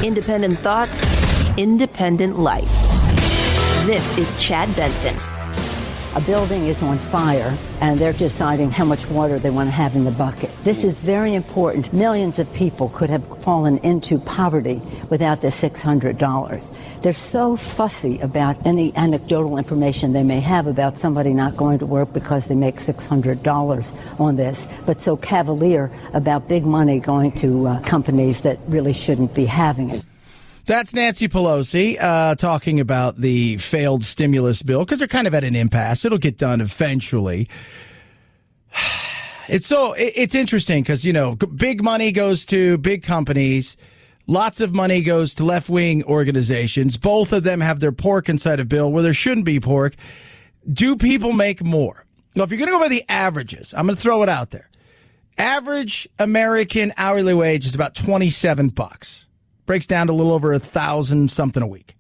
Independent thoughts, independent life. This is Chad Benson. A building is on fire, and they're deciding how much water they want to have in the bucket. This is very important. Millions of people could have fallen into poverty without the $600. They're so fussy about any anecdotal information they may have about somebody not going to work because they make $600 on this, but so cavalier about big money going to companies that really shouldn't be having it. That's Nancy Pelosi talking about the failed stimulus bill, because they're kind of at an impasse. It'll get done eventually. It's interesting because, you know, big money goes to big companies. Lots of money goes to left-wing organizations. Both of them have their pork inside a bill where there shouldn't be pork. Do people make more? Well, if you're going to go by the averages, I'm going to throw it out there. Average American hourly wage is about $27. Breaks down to a little over 1,000 something a week.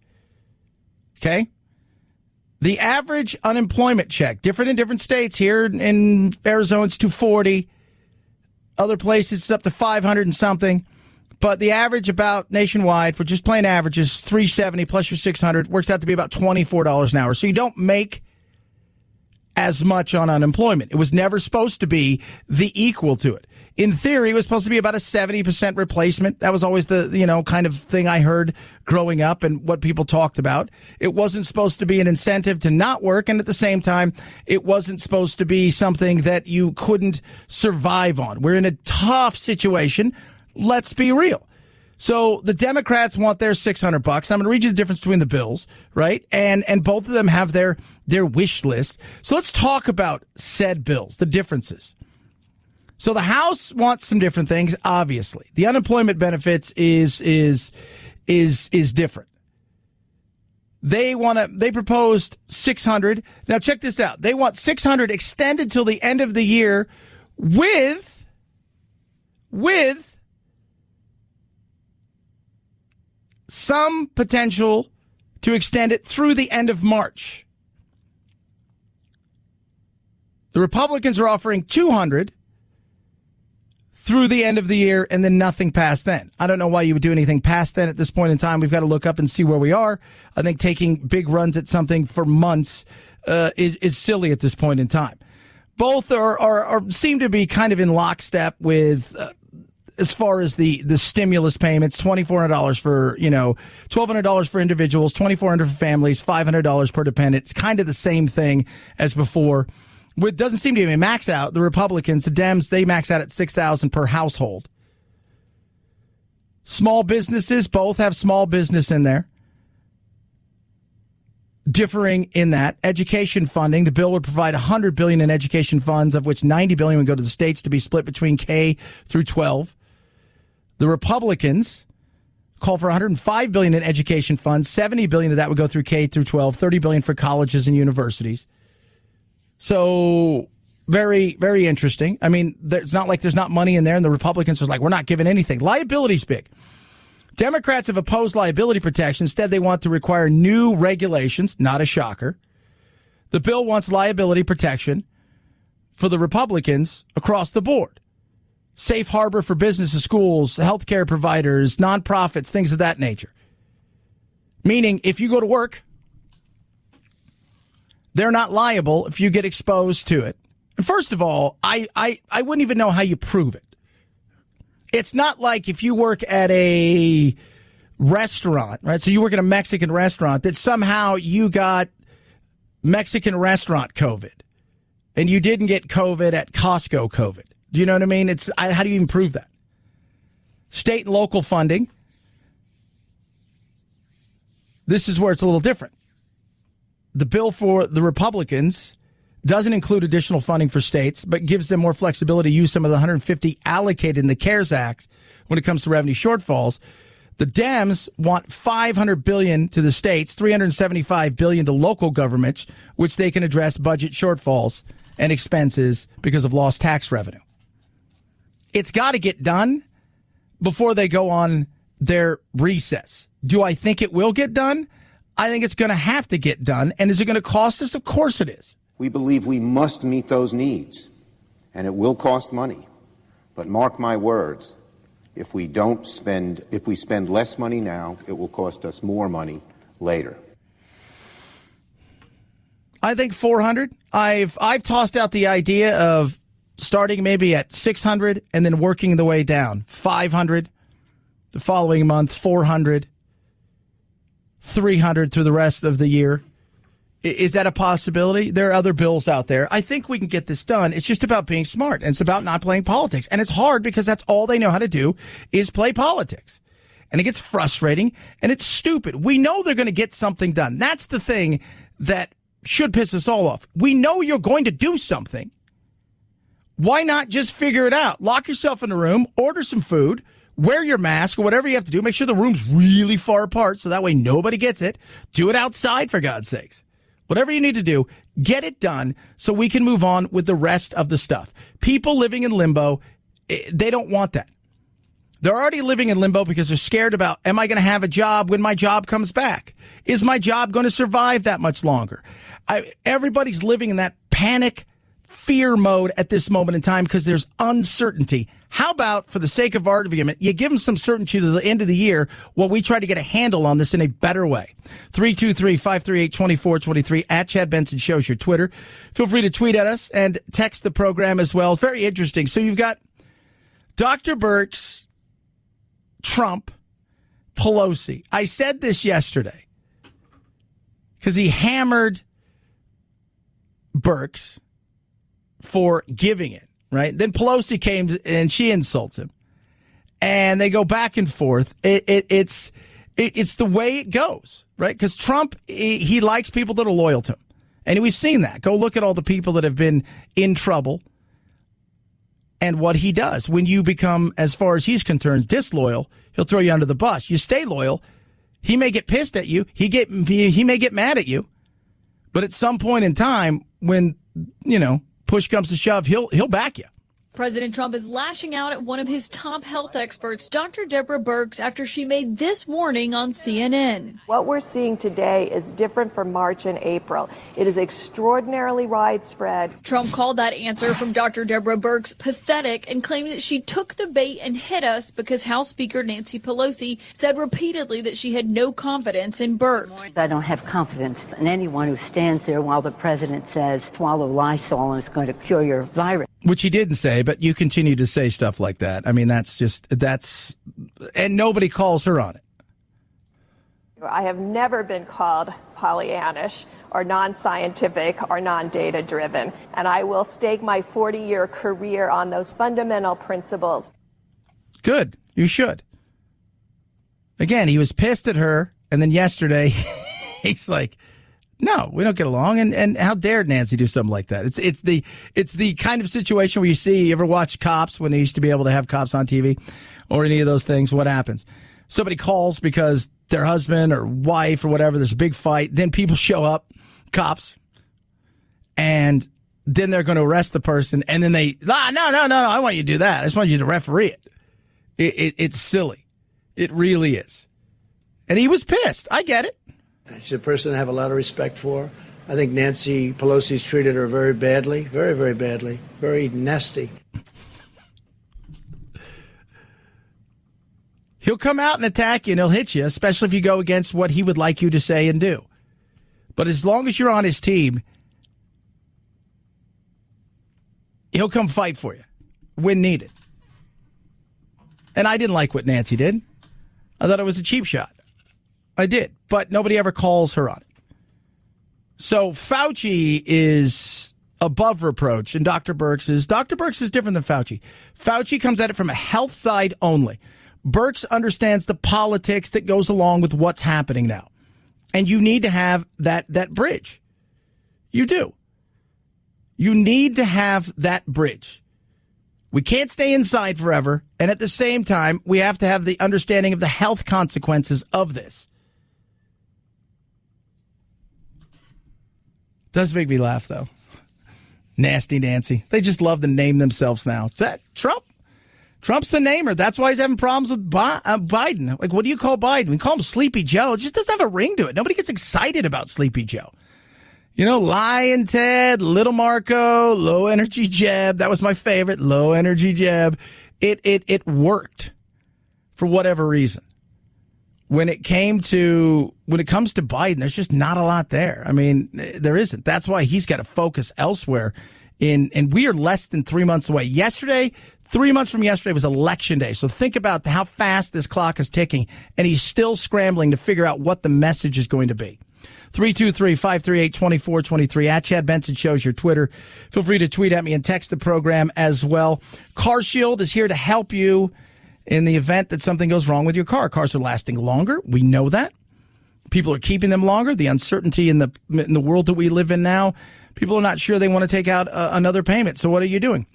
Okay? The average unemployment check, different in different states. Here in Arizona, it's $240. Other places, it's up to $500 and something. But the average about nationwide, for just plain averages, $370 plus your $600, works out to be about $24 an hour. So you don't make as much on unemployment. It was never supposed to be the equal to it. In theory, it was supposed to be about a 70% replacement. That was always the, kind of thing I heard growing up and what people talked about. It wasn't supposed to be an incentive to not work. And at the same time, it wasn't supposed to be something that you couldn't survive on. We're in a tough situation. Let's be real. So the Democrats want their $600. I'm going to read you the difference between the bills, right? And both of them have their wish list. So let's talk about said bills, the differences. So the House wants some different things, obviously. The unemployment benefits is different. They proposed $600. Now check this out. They want $600 extended till the end of the year with some potential to extend it through the end of March. The Republicans are offering $200 through the end of the year, and then nothing past then. I don't know why you would do anything past then at this point in time. We've got to look up and see where we are. I think taking big runs at something for months is silly at this point in time. Both are seem to be kind of in lockstep with as far as the stimulus payments. $2,400 for $1,200 for individuals, $2,400 for families, $500 per dependent. It's kind of the same thing as before. It doesn't seem to be a max out. The Republicans, the Dems, they max out at $6,000 per household. Small businesses, both have small business in there. Differing in that. Education funding, the bill would provide $100 billion in education funds, of which $90 billion would go to the states to be split between K through 12. The Republicans call for $105 billion in education funds. $70 billion of that would go through K through 12. $30 billion for colleges and universities. So very, very interesting. I mean, it's not like there's not money in there, and the Republicans are like, we're not giving anything. Liability's big. Democrats have opposed liability protection. Instead, they want to require new regulations. Not a shocker. The bill wants liability protection for the Republicans across the board. Safe harbor for businesses, schools, healthcare providers, nonprofits, things of that nature. Meaning, if you go to work, they're not liable if you get exposed to it. And first of all, I wouldn't even know how you prove it. It's not like if you work at a restaurant, right? So you work at a Mexican restaurant, that somehow you got Mexican restaurant COVID and you didn't get COVID at Costco COVID. Do you know what I mean? How do you even prove that? State and local funding. This is where it's a little different. The bill for the Republicans doesn't include additional funding for states, but gives them more flexibility to use some of the $150 allocated in the CARES Act when it comes to revenue shortfalls. The Dems want $500 billion to the states, $375 billion to local governments, which they can address budget shortfalls and expenses because of lost tax revenue. It's got to get done before they go on their recess. Do I think it will get done? I think it's going to have to get done. And is it going to cost us? Of course it is. We believe we must meet those needs, and it will cost money. But mark my words, If we spend less money now, it will cost us more money later. I think 400. I've tossed out the idea of starting maybe at 600 and then working the way down. 500 the following month, 400, 300 through the rest of the year. Is that a possibility? There are other bills out there. I think we can get this done. It's just about being smart, and it's about not playing politics. And it's hard because that's all they know how to do is play politics. And it gets frustrating, and it's stupid. We know they're going to get something done. That's the thing that should piss us all off. We know you're going to do something. Why not just figure it out? Lock yourself in a room, order some food, wear your mask or whatever you have to do. Make sure the room's really far apart so that way nobody gets it. Do it outside, for God's sakes. Whatever you need to do, get it done so we can move on with the rest of the stuff. People living in limbo, they don't want that. They're already living in limbo because they're scared about, am I going to have a job when my job comes back? Is my job going to survive that much longer? Everybody's living in that panic, fear mode at this moment in time because there's uncertainty. How about, for the sake of argument, you give them some certainty to the end of the year while we try to get a handle on this in a better way? 323-538-2423 at Chad Benson Show's your Twitter. Feel free to tweet at us and text the program as well. It's very interesting. So you've got Dr. Birx, Trump, Pelosi. I said this yesterday because he hammered Birx for giving it, right? Then Pelosi came and she insults him, and they go back and forth. It's the way it goes, right? Because Trump, he likes people that are loyal to him, and we've seen that. Go look at all the people that have been in trouble and what he does. When you become, as far as he's concerned, disloyal, he'll throw you under the bus. You stay loyal, he may get pissed at you. He may get mad at you, but at some point in time, when push comes to shove, he'll back you. President Trump is lashing out at one of his top health experts, Dr. Deborah Birx, after she made this warning on CNN. What we're seeing today is different from March and April. It is extraordinarily widespread. Trump called that answer from Dr. Deborah Birx pathetic and claimed that she took the bait and hit us because House Speaker Nancy Pelosi said repeatedly that she had no confidence in Birx. I don't have confidence in anyone who stands there while the president says swallow Lysol and it's going to cure your virus. Which he didn't say, but you continue to say stuff like that. I mean, and nobody calls her on it. I have never been called Pollyannish or non-scientific or non-data driven, and I will stake my 40-year career on those fundamental principles. Good. You should. Again, he was pissed at her, and then yesterday he's like, no, we don't get along, and how dare Nancy do something like that? It's the kind of situation where you ever watch Cops when they used to be able to have cops on TV or any of those things? What happens? Somebody calls because their husband or wife or whatever, there's a big fight. Then people show up, cops, and then they're going to arrest the person, and then no, I want you to do that. I just want you to referee it. It's silly. It really is. And he was pissed. I get it. She's a person I have a lot of respect for. I think Nancy Pelosi's treated her very badly, very, very badly, very nasty. He'll come out and attack you, and he'll hit you, especially if you go against what he would like you to say and do. But as long as you're on his team, he'll come fight for you when needed. And I didn't like what Nancy did. I thought it was a cheap shot. I did, but nobody ever calls her on it. So Fauci is above reproach, and Dr. Birx is different than Fauci. Fauci comes at it from a health side only. Birx understands the politics that goes along with what's happening now. And you need to have that bridge. You do. You need to have that bridge. We can't stay inside forever, and at the same time, we have to have the understanding of the health consequences of this. Does make me laugh, though. Nasty Nancy. They just love to name themselves now. Is that Trump? Trump's the namer. That's why he's having problems with Biden. Like, what do you call Biden? We call him Sleepy Joe. It just doesn't have a ring to it. Nobody gets excited about Sleepy Joe. Lion Ted, Little Marco, Low Energy Jeb. That was my favorite. Low Energy Jeb. It worked. for whatever reason. When it comes to Biden, there's just not a lot there. I mean, there isn't. That's why he's got to focus elsewhere. And we are less than 3 months away. 3 months from yesterday was election day. So think about how fast this clock is ticking. And he's still scrambling to figure out what the message is going to be. 323-538-2423 at Chad Benson Show's your Twitter. Feel free to tweet at me and text the program as well. CarShield is here to help you in the event that something goes wrong with your car. Cars are lasting longer. We know that. People are keeping them longer. The uncertainty in the world that we live in now, people are not sure they want to take out another payment. So what are you doing?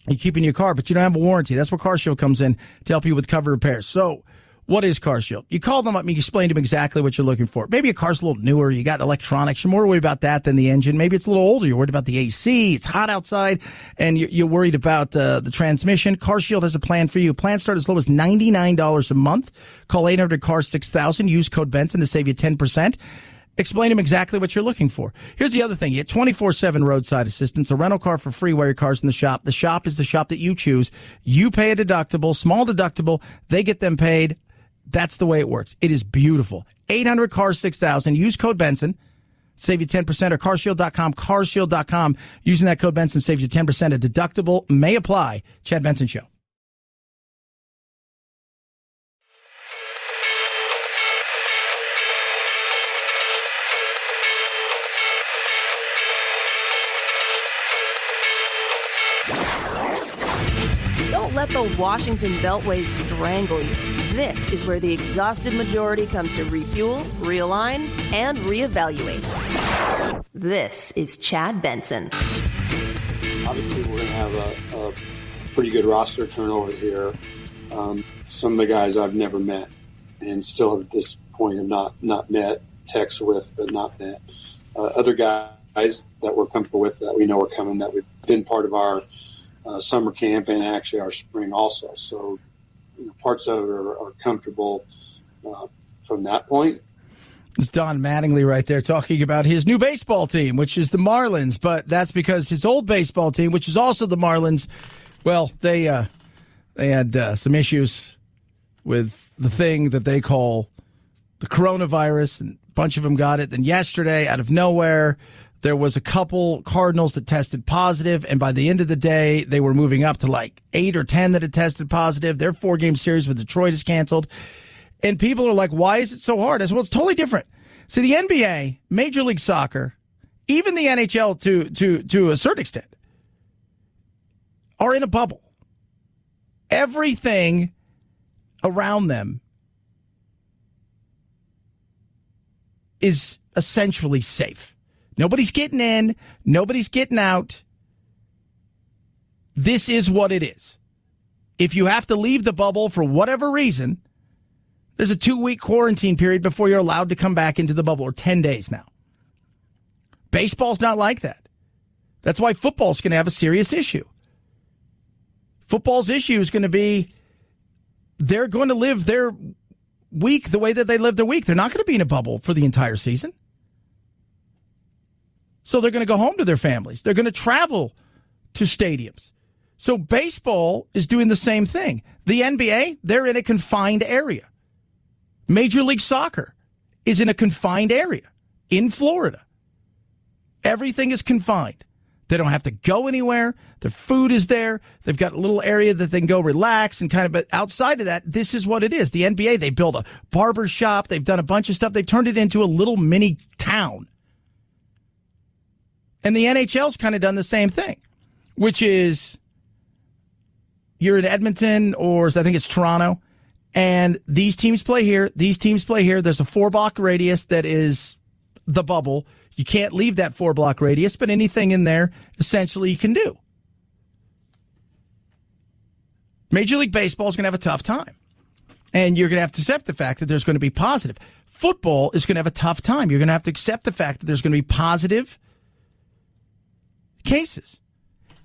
You're keeping your car, but you don't have a warranty. That's where CarShield comes in to help you with covered repairs. So what is CarShield? You call them up and you explain to them exactly what you're looking for. Maybe a car's a little newer. You got electronics. You're more worried about that than the engine. Maybe it's a little older. You're worried about the AC. It's hot outside, and you're worried about the transmission. CarShield has a plan for you. Plans start as low as $99 a month. Call 800-CAR-6000. Use code Benson to save you 10%. Explain to them exactly what you're looking for. Here's the other thing. You get 24/7 roadside assistance, a rental car for free while your car's in the shop. The shop is the shop that you choose. You pay a deductible, small deductible. They get them paid. That's the way it works. It is beautiful. 800-CAR-6000. Use code Benson. Save you 10%. Or carshield.com. Carshield.com. Using that code Benson saves you 10%. A deductible may apply. Chad Benson Show. Don't let the Washington Beltway strangle you. This is where the exhausted majority comes to refuel, realign, and reevaluate. This is Chad Benson. Obviously, we're going to have a pretty good roster turnover here. Some of the guys I've never met and still at this point have not met, text with, but not met. Other guys that we're comfortable with, that we know are coming, that we've been part of our summer camp and actually our spring also. So parts of it are comfortable from that point. It's Don Mattingly right there talking about his new baseball team, which is the Marlins. But that's because his old baseball team, which is also the Marlins, well, they had some issues with the thing that they call the coronavirus, and a bunch of them got it. Then yesterday, out of nowhere, there was a couple Cardinals that tested positive, and by the end of the day, they were moving up to like 8 or 10 that had tested positive. Their 4-game series with Detroit is canceled. And people are like, why is it so hard? I said, well, it's totally different. See, the NBA, Major League Soccer, even the NHL to a certain extent, are in a bubble. Everything around them is essentially safe. Nobody's getting in. Nobody's getting out. This is what it is. If you have to leave the bubble for whatever reason, there's a 2-week quarantine period before you're allowed to come back into the bubble, or 10 days now. Baseball's not like that. That's why football's going to have a serious issue. Football's issue is going to be they're going to live their week the way that they live their week. They're not going to be in a bubble for the entire season. So they're going to go home to their families. They're going to travel to stadiums. So baseball is doing the same thing. The NBA, they're in a confined area. Major League Soccer is in a confined area in Florida. Everything is confined. They don't have to go anywhere. Their food is there. They've got a little area that they can go relax and kind of, but outside of that, this is what it is. The NBA, they built a barber shop. They've done a bunch of stuff. They've turned it into a little mini town. And the NHL's kind of done the same thing, which is you're in Edmonton or I think it's Toronto, and these teams play here. These teams play here. There's a 4-block radius that is the bubble. You can't leave that 4-block radius, but anything in there, essentially, you can do. Major League Baseball is going to have a tough time. And you're going to have to accept the fact that there's going to be positive. Football is going to have a tough time. You're going to have to accept the fact that there's going to be positive cases.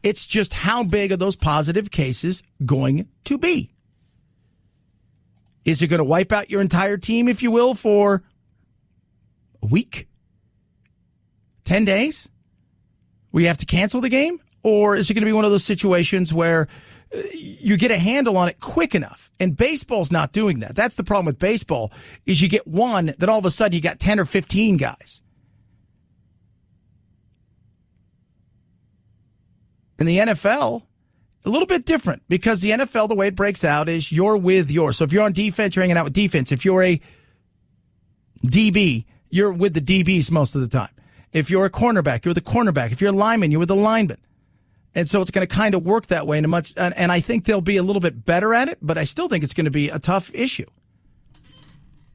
It's just how big are those positive cases going to be? Is it going to wipe out your entire team, if you will, for a week? 10 days? We have to cancel the game? Or is it going to be one of those situations where you get a handle on it quick enough. And baseball's not doing that. That's the problem with baseball, is you get one, then all of a sudden you got 10 or 15 guys. In the NFL, a little bit different, because the NFL, the way it breaks out is you're with yours. So if you're on defense, you're hanging out with defense. If you're a DB, you're with the DBs most of the time. If you're a cornerback, you're with the cornerback. If you're a lineman, you're with the lineman. And so it's going to kind of work that way and I think they'll be a little bit better at it, but I still think it's going to be a tough issue.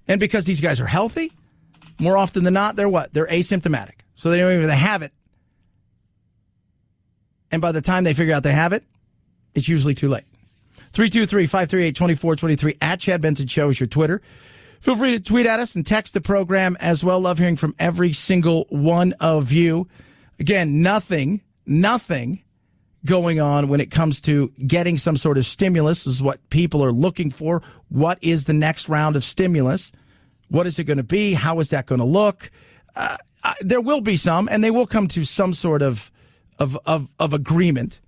And because these guys are healthy, more often than not, they're what? They're asymptomatic. So they don't even have it. And by the time they figure out they have it, it's usually too late. 323-538-2423 at Chad Benson Show is your Twitter. Feel free to tweet at us and text the program as well. Love hearing from every single one of you. Again, nothing going on when it comes to getting some sort of stimulus. This is what people are looking for. What is the next round of stimulus? What is it going to be? How is that going to look? There will be some, and they will come to some sort of agreement.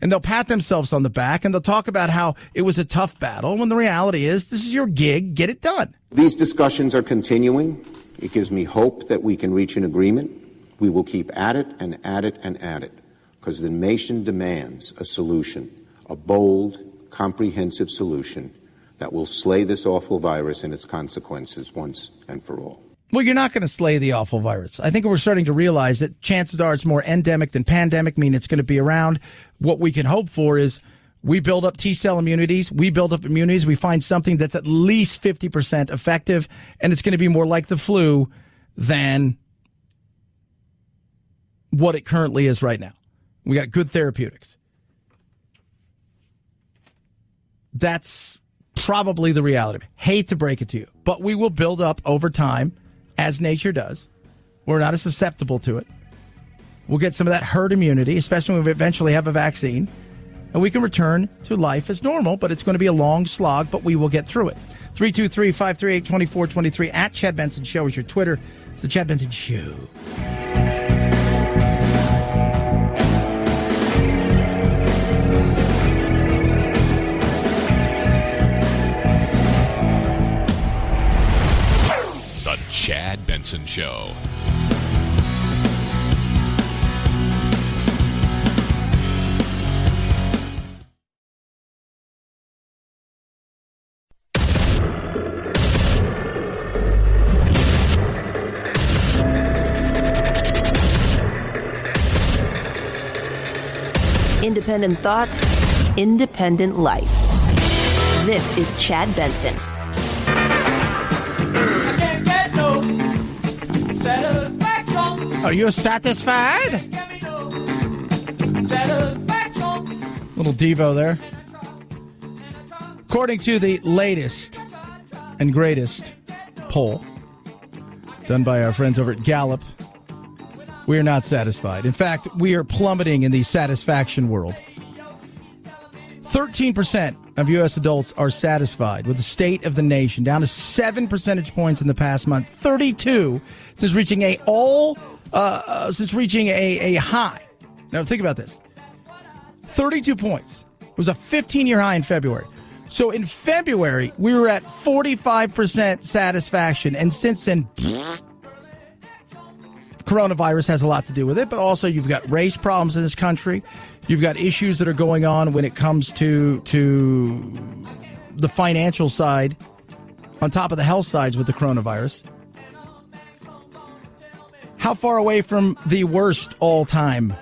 And they'll pat themselves on the back, and they'll talk about how it was a tough battle, when the reality is this is your gig. Get it done. These discussions are continuing. It gives me hope that we can reach an agreement. We will keep at it and at it and at it, because the nation demands a solution, a bold, comprehensive solution that will slay this awful virus and its consequences once and for all. Well, you're not going to slay the awful virus. I think we're starting to realize that chances are it's more endemic than pandemic, meaning it's going to be around. What we can hope for is we build up T-cell immunities, we build up immunities, we find something that's at least 50% effective, and it's going to be more like the flu than what it currently is right now. We got good therapeutics. That's probably the reality. Hate to break it to you, but we will build up over time, as nature does. We're not as susceptible to it. We'll get some of that herd immunity, especially when we eventually have a vaccine, and we can return to life as normal, but it's going to be a long slog, but we will get through it. 323-538-2423 at Chad Benson Show is your Twitter. It's the Chad Benson Show. Chad Benson Show. Independent thoughts, independent life. This is Chad Benson. Are you satisfied? Little Devo there. According to the latest and greatest poll done by our friends over at Gallup, we are not satisfied. In fact, we are plummeting in the satisfaction world. 13% of U.S. adults are satisfied with the state of the nation, down to 7 percentage points in the past month. 32 since reaching a high. Now think about this. 32 points. It was a 15-year high in February. So in February, we were at 45% satisfaction. And since then, coronavirus has a lot to do with it, but also you've got race problems in this country. You've got issues that are going on when it comes to the financial side, on top of the health sides with the coronavirus. How far away from the worst all time?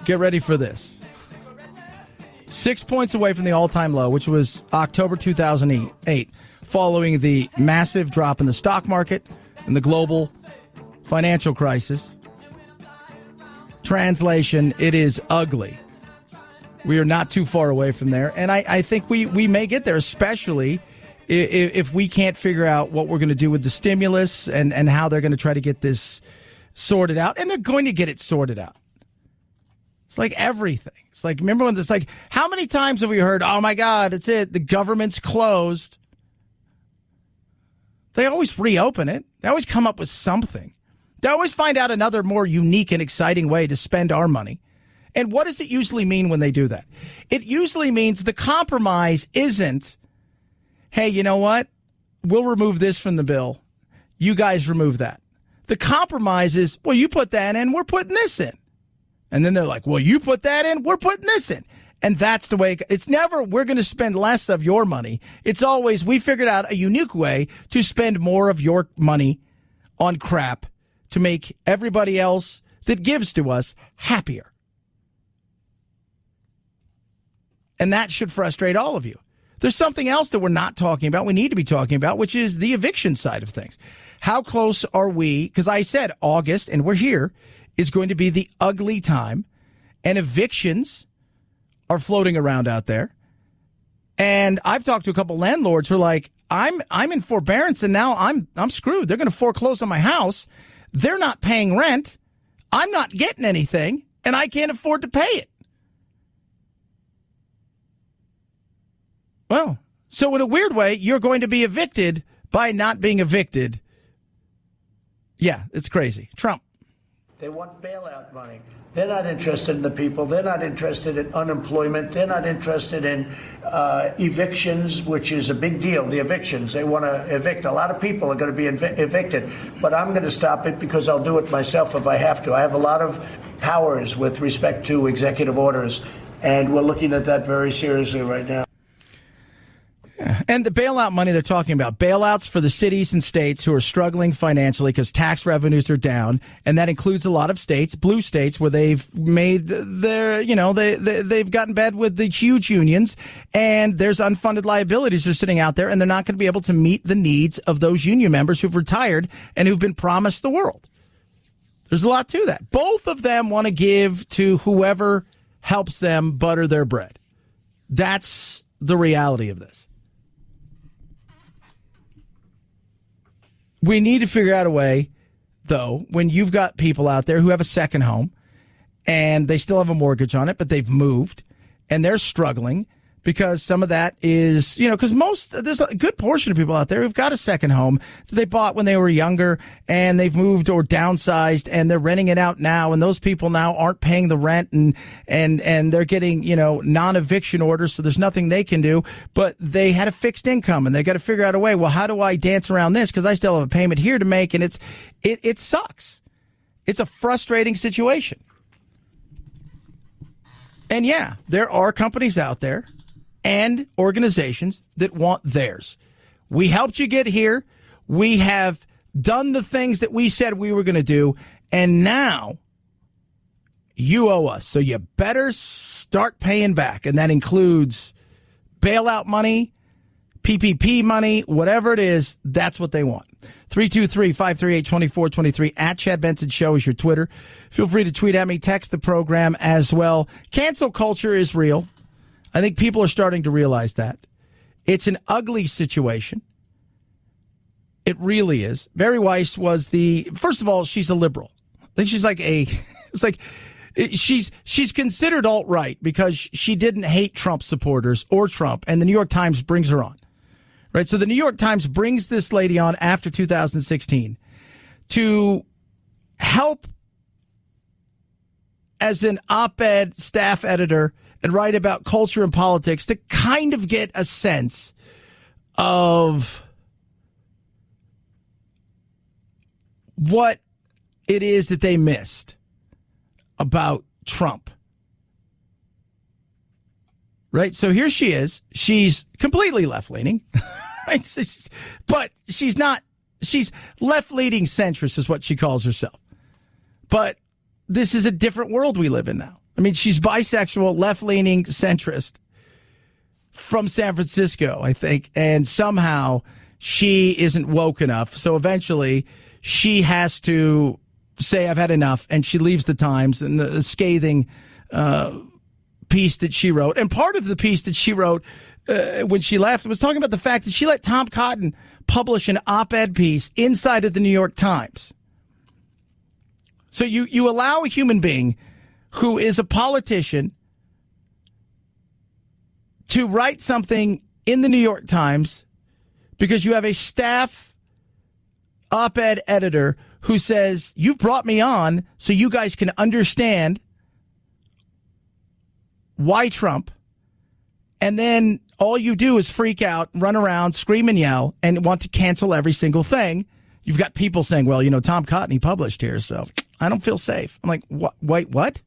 Get ready for this. 6 points away from the all-time low, which was October 2008, following the massive drop in the stock market and the global financial crisis. Translation, it is ugly. We are not too far away from there. And I think we may get there, especially if we can't figure out what we're going to do with the stimulus and how they're going to try to get this sorted out. And they're going to get it sorted out. It's like everything. It's like, remember when this, like, how many times have we heard, oh my God, it's it, the government's closed. They always reopen it. They always come up with something. They always find out another more unique and exciting way to spend our money. And what does it usually mean when they do that? It usually means the compromise isn't, hey, you know what? We'll remove this from the bill. You guys remove that. The compromise is, well, you put that in, we're putting this in. And then they're like, well, you put that in, we're putting this in. And that's the way it's never, we're going to spend less of your money. It's always, we figured out a unique way to spend more of your money on crap to make everybody else that gives to us happier. And that should frustrate all of you. There's something else that we're not talking about, we need to be talking about, which is the eviction side of things. How close are we? Because I said August, and we're here, is going to be the ugly time. And evictions are floating around out there. And I've talked to a couple landlords who are like, I'm in forbearance, and now I'm screwed. They're going to foreclose on my house. They're not paying rent. I'm not getting anything, and I can't afford to pay it. Well, so in a weird way, you're going to be evicted by not being evicted. Yeah, it's crazy. Trump. They want bailout money. They're not interested in the people. They're not interested in unemployment. They're not interested in evictions, which is a big deal, the evictions. They want to evict. A lot of people are going to be evicted. But I'm going to stop it because I'll do it myself if I have to. I have a lot of powers with respect to executive orders, and we're looking at that very seriously right now. And the bailout money they're talking about, bailouts for the cities and states who are struggling financially because tax revenues are down. And that includes a lot of states, blue states, where they've made their, they've gotten bad with the huge unions. And there's unfunded liabilities that are sitting out there. And they're not going to be able to meet the needs of those union members who've retired and who've been promised the world. There's a lot to that. Both of them want to give to whoever helps them butter their bread. That's the reality of this. We need to figure out a way, though, when you've got people out there who have a second home and they still have a mortgage on it, but they've moved and they're struggling because some of that is, because there's a good portion of people out there who've got a second home that they bought when they were younger and they've moved or downsized and they're renting it out now. And those people now aren't paying the rent and they're getting, non-eviction orders. So there's nothing they can do, but they had a fixed income and they got to figure out a way. Well, how do I dance around this? Because I still have a payment here to make. And it sucks. It's a frustrating situation. And yeah, there are companies out there and organizations that want theirs. We helped you get here. We have done the things that we said we were going to do. And now you owe us. So you better start paying back. And that includes bailout money, PPP money, whatever it is. That's what they want. 323-538-2423 at Chad Benson Show is your Twitter. Feel free to tweet at me, text the program as well. Cancel culture is real. I think people are starting to realize that. It's an ugly situation. It really is. Barry Weiss was first of all, she's a liberal. I think she's she's considered alt-right because she didn't hate Trump supporters or Trump, and the New York Times brings her on. Right? So the New York Times brings this lady on after 2016 to help as an op-ed staff editor and write about culture and politics to kind of get a sense of what it is that they missed about Trump. Right? So here she is. She's completely left-leaning. Right? But she's not. She's left-leaning centrist is what she calls herself. But this is a different world we live in now. I mean, she's bisexual, left-leaning centrist from San Francisco, I think. And somehow she isn't woke enough. So eventually she has to say, I've had enough. And she leaves the Times and the scathing piece that she wrote. And part of the piece that she wrote when she left was talking about the fact that she let Tom Cotton publish an op-ed piece inside of the New York Times. So you allow a human being who is a politician to write something in the New York Times because you have a staff op-ed editor who says, you've brought me on so you guys can understand why Trump? And then all you do is freak out, run around, scream and yell, and want to cancel every single thing. You've got people saying, well, Tom Cotton, he published here, so I don't feel safe. I'm like, what? Wait, what?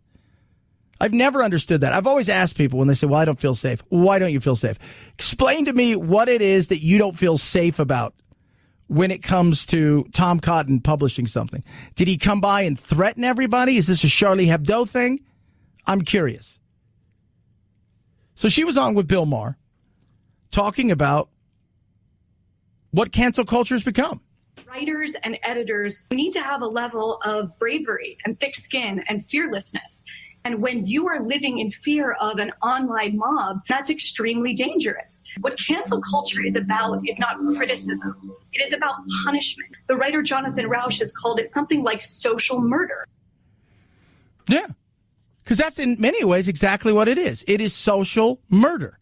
I've never understood that. I've always asked people when they say, well, I don't feel safe. Why don't you feel safe? Explain to me what it is that you don't feel safe about when it comes to Tom Cotton publishing something. Did he come by and threaten everybody? Is this a Charlie Hebdo thing? I'm curious. So she was on with Bill Maher talking about what cancel culture has become. Writers and editors need to have a level of bravery and thick skin and fearlessness. And when you are living in fear of an online mob, that's extremely dangerous. What cancel culture is about is not criticism. It is about punishment. The writer Jonathan Rauch has called it something like social murder. Yeah, because that's in many ways exactly what it is. It is social murder.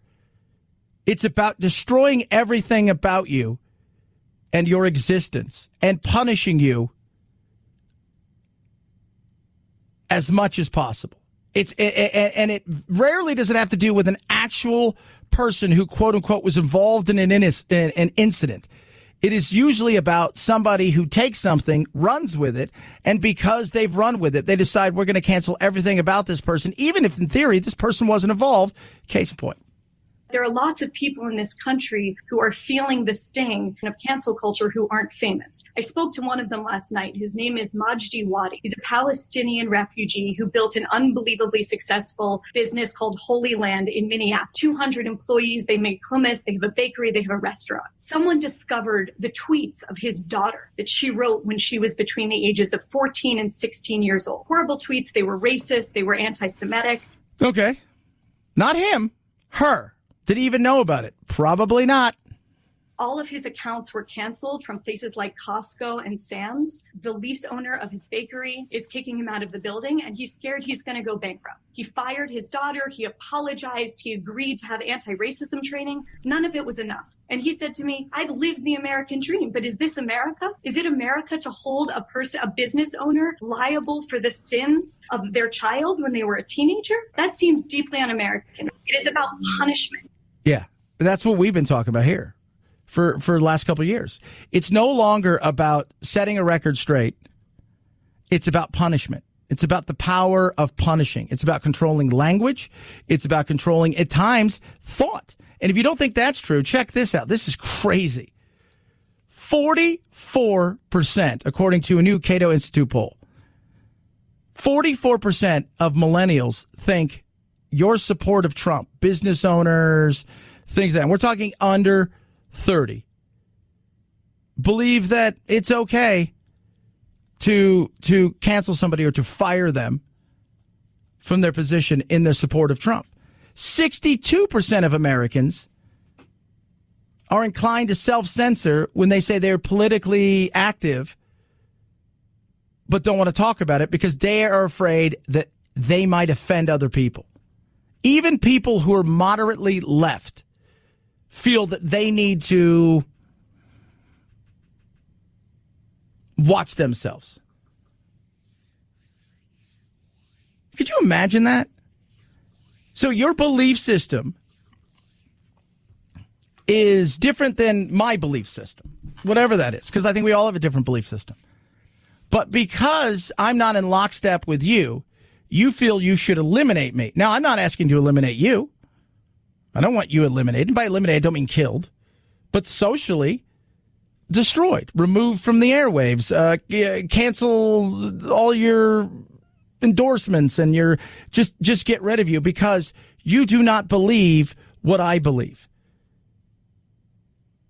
It's about destroying everything about you and your existence and punishing you as much as possible. And it rarely does it have to do with an actual person who, quote unquote, was involved in an incident. It is usually about somebody who takes something, runs with it, and because they've run with it, they decide we're going to cancel everything about this person, even if in theory this person wasn't involved. Case in point. There are lots of people in this country who are feeling the sting of cancel culture who aren't famous. I spoke to one of them last night. His name is Majdi Wadi. He's a Palestinian refugee who built an unbelievably successful business called Holy Land in Minneapolis. 200 employees. They make hummus. They have a bakery. They have a restaurant. Someone discovered the tweets of his daughter that she wrote when she was between the ages of 14 and 16 years old. Horrible tweets. They were racist. They were anti-Semitic. Okay. Not him. Her. Did he even know about it? Probably not. All of his accounts were canceled from places like Costco and Sam's. The lease owner of his bakery is kicking him out of the building, and he's scared he's going to go bankrupt. He fired his daughter. He apologized. He agreed to have anti-racism training. None of it was enough. And he said to me, I've lived the American dream, but is this America? Is it America to hold a business owner liable for the sins of their child when they were a teenager? That seems deeply un-American. It is about punishment. Yeah, that's what we've been talking about here for the last couple of years. It's no longer about setting a record straight. It's about punishment. It's about the power of punishing. It's about controlling language. It's about controlling, at times, thought. And if you don't think that's true, check this out. This is crazy. 44%, according to a new Cato Institute poll, 44% of millennials think your support of Trump, business owners, things like that, and we're talking under 30, believe that it's okay to cancel somebody or to fire them from their position in their support of Trump. 62% of Americans are inclined to self-censor when they say they're politically active but don't want to talk about it because they are afraid that they might offend other people. Even people who are moderately left feel that they need to watch themselves. Could you imagine that? So your belief system is different than my belief system, whatever that is, because I think we all have a different belief system. But because I'm not in lockstep with you, you feel you should eliminate me. Now, I'm not asking to eliminate you. I don't want you eliminated. By eliminated, I don't mean killed, but socially destroyed, removed from the airwaves, cancel all your endorsements and your just get rid of you because you do not believe what I believe.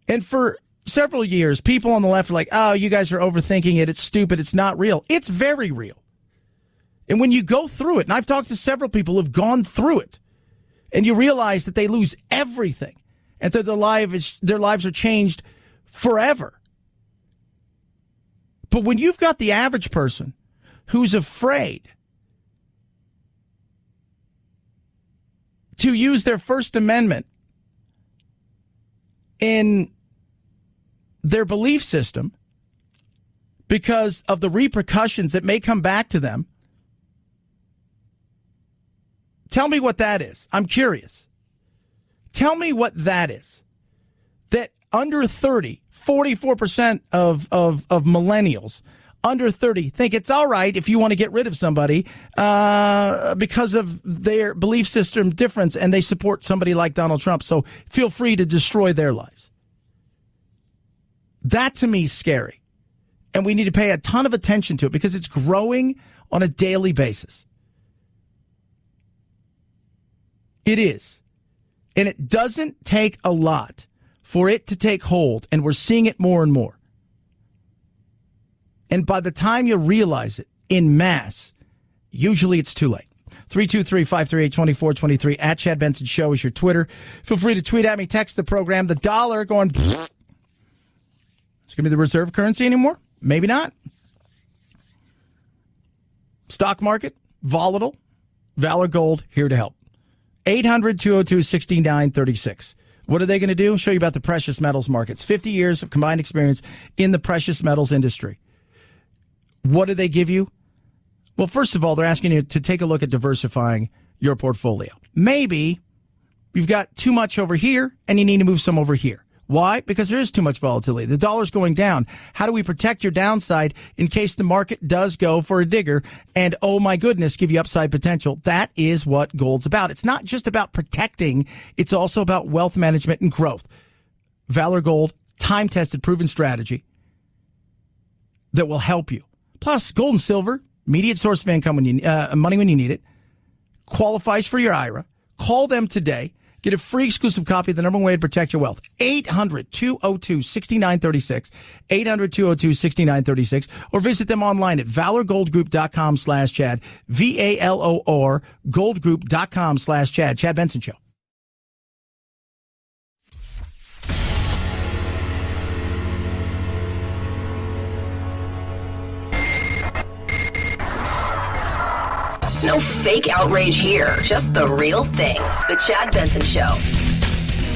And for several years, people on the left are like, oh, you guys are overthinking it. It's stupid. It's not real. It's very real. And when you go through it, and I've talked to several people who have gone through it, and you realize that they lose everything and that their lives are changed forever. But when you've got the average person who's afraid to use their First Amendment in their belief system because of the repercussions that may come back to them Tell me what that is. I'm curious. Tell me what that is. That under 30, 44% of millennials under 30 think it's all right if you want to get rid of somebody because of their belief system difference and they support somebody like Donald Trump. So feel free to destroy their lives. That to me is scary. And we need to pay a ton of attention to it because it's growing on a daily basis. It is. And it doesn't take a lot for it to take hold, and we're seeing it more and more. And by the time you realize it in mass, usually it's too late. 323-538-2423 at Chad Benson Show is your Twitter. Feel free to tweet at me, text the program. The dollar going, it's going to be the reserve currency anymore? Maybe not. Stock market, volatile. Valor Gold, here to help. 800-202-6936. What are they going to do? Show you about the precious metals markets. 50 years of combined experience in the precious metals industry. What do they give you? Well, first of all, they're asking you to take a look at diversifying your portfolio. Maybe you've got too much over here and you need to move some over here. Why? Because there is too much volatility. The dollar's going down. How do we protect your downside in case the market does go for a digger and, oh my goodness, give you upside potential? That is what gold's about. It's not just about protecting. It's also about wealth management and growth. Valor Gold, time-tested, proven strategy that will help you. Plus, gold and silver, immediate source of income when money when you need it, qualifies for your IRA. Call them today. Get a free exclusive copy of The Number One Way to Protect Your Wealth. 800-202-6936. 800-202-6936. Or visit them online at valorgoldgroup.com/Chad. VALOR goldgroup.com/Chad. Chad Benson Show. No fake outrage here, just the real thing. The Chad Benson Show.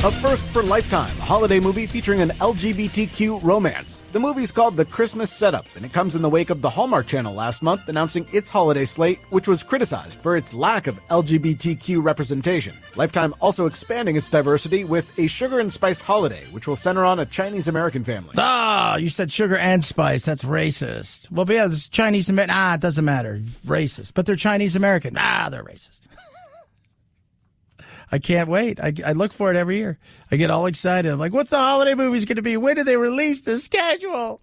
A first for Lifetime, a holiday movie featuring an LGBTQ romance. The movie's called The Christmas Setup, and it comes in the wake of the Hallmark Channel last month announcing its holiday slate, which was criticized for its lack of LGBTQ representation. Lifetime also expanding its diversity with a sugar and spice holiday, which will center on a Chinese-American family. Ah, you said sugar and spice. That's racist. Well, but yeah, this Chinese-American. It doesn't matter. Racist. But they're Chinese-American. They're racist. I can't wait. I look for it every year. I get all excited. I'm like, what's the holiday movies going to be? When do they release the schedule?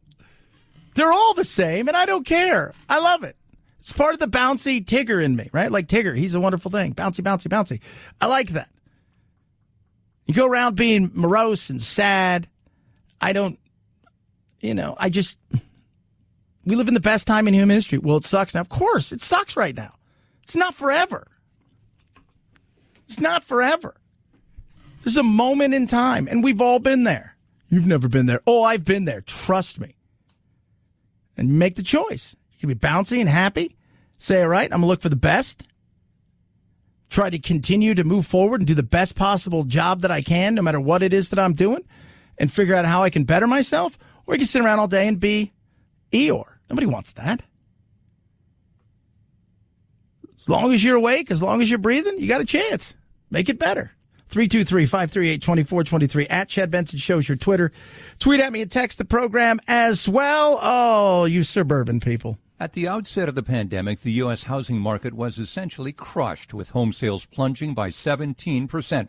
They're all the same, and I don't care. I love it. It's part of the bouncy Tigger in me, right? Like Tigger. He's a wonderful thing. Bouncy, bouncy, bouncy. I like that. You go around being morose and sad. I don't, we live in the best time in human history. Well, it sucks now. Of course, it sucks right now. It's not forever. It's not forever. This is a moment in time, and we've all been there. You've never been there. Oh, I've been there. Trust me. And make the choice. You can be bouncy and happy. Say, all right, I'm going to look for the best. Try to continue to move forward and do the best possible job that I can, no matter what it is that I'm doing, and figure out how I can better myself. Or you can sit around all day and be Eeyore. Nobody wants that. As long as you're awake, as long as you're breathing, you got a chance. Make it better. 323-538-2423 at Chad Benson Show's your Twitter. Tweet at me and text the program as well. Oh, you suburban people. At the outset of the pandemic, the U.S. housing market was essentially crushed, with home sales plunging by 17%.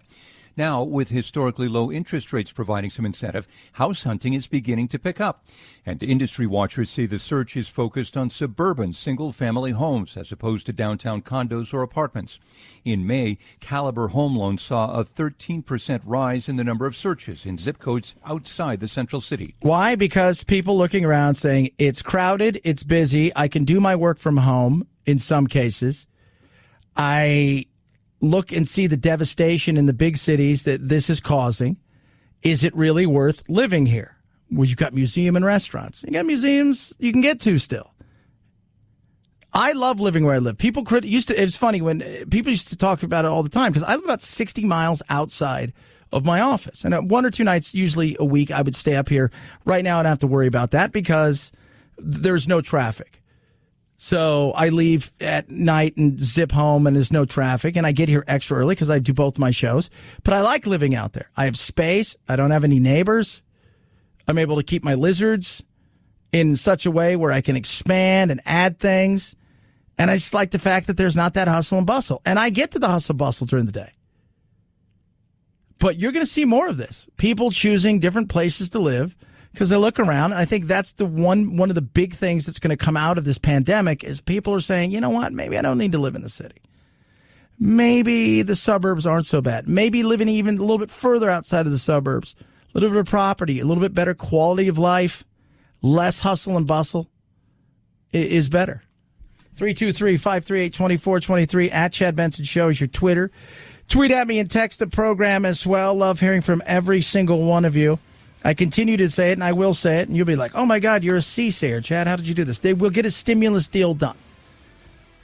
Now, with historically low interest rates providing some incentive, house hunting is beginning to pick up. And industry watchers say the search is focused on suburban single-family homes as opposed to downtown condos or apartments. In May, Caliber Home Loans saw a 13% rise in the number of searches in zip codes outside the central city. Why? Because people looking around saying, it's crowded, it's busy, I can do my work from home in some cases. I look and see the devastation in the big cities that this is causing. Is it really worth living here? Well, you've got museum and restaurants. You got museums you can get to still. I love living where I live. People it's funny when people used to talk about it all the time because I live about 60 miles outside of my office. And 1 or 2 nights, usually a week, I would stay up here. Right now, I don't have to worry about that because there's no traffic. So I leave at night and zip home, and there's no traffic, and I get here extra early because I do both my shows. But I like living out there. I have space. I don't have any neighbors. I'm able to keep my lizards in such a way where I can expand and add things. And I just like the fact that there's not that hustle and bustle. And I get to the hustle and bustle during the day. But you're going to see more of this. People choosing different places to live because they look around. I think that's the one of the big things that's going to come out of this pandemic is people are saying, you know what, maybe I don't need to live in the city. Maybe the suburbs aren't so bad. Maybe living even a little bit further outside of the suburbs, a little bit of property, a little bit better quality of life, less hustle and bustle is better. 323-538-2423 at Chad Benson Show is your Twitter. Tweet at me and text the program as well. Love hearing from every single one of you. I continue to say it, and I will say it, and you'll be like, oh, my God, you're a C-sayer, Chad. How did you do this? They will get a stimulus deal done,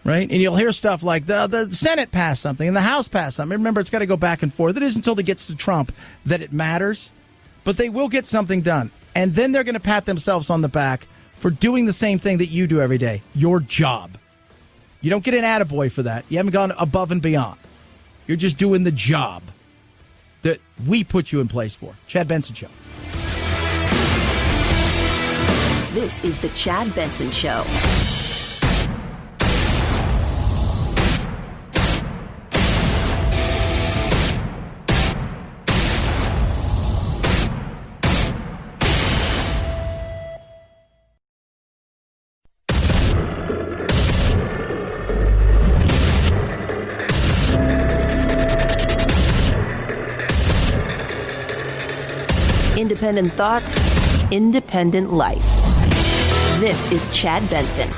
right? And you'll hear stuff like the Senate passed something and the House passed something. Remember, it's got to go back and forth. It isn't until it gets to Trump that it matters, but they will get something done. And then they're going to pat themselves on the back for doing the same thing that you do every day, your job. You don't get an attaboy for that. You haven't gone above and beyond. You're just doing the job that we put you in place for. Chad Benson Show. This is the Chad Benson Show. Independent thoughts, independent life. This is Chad Benson.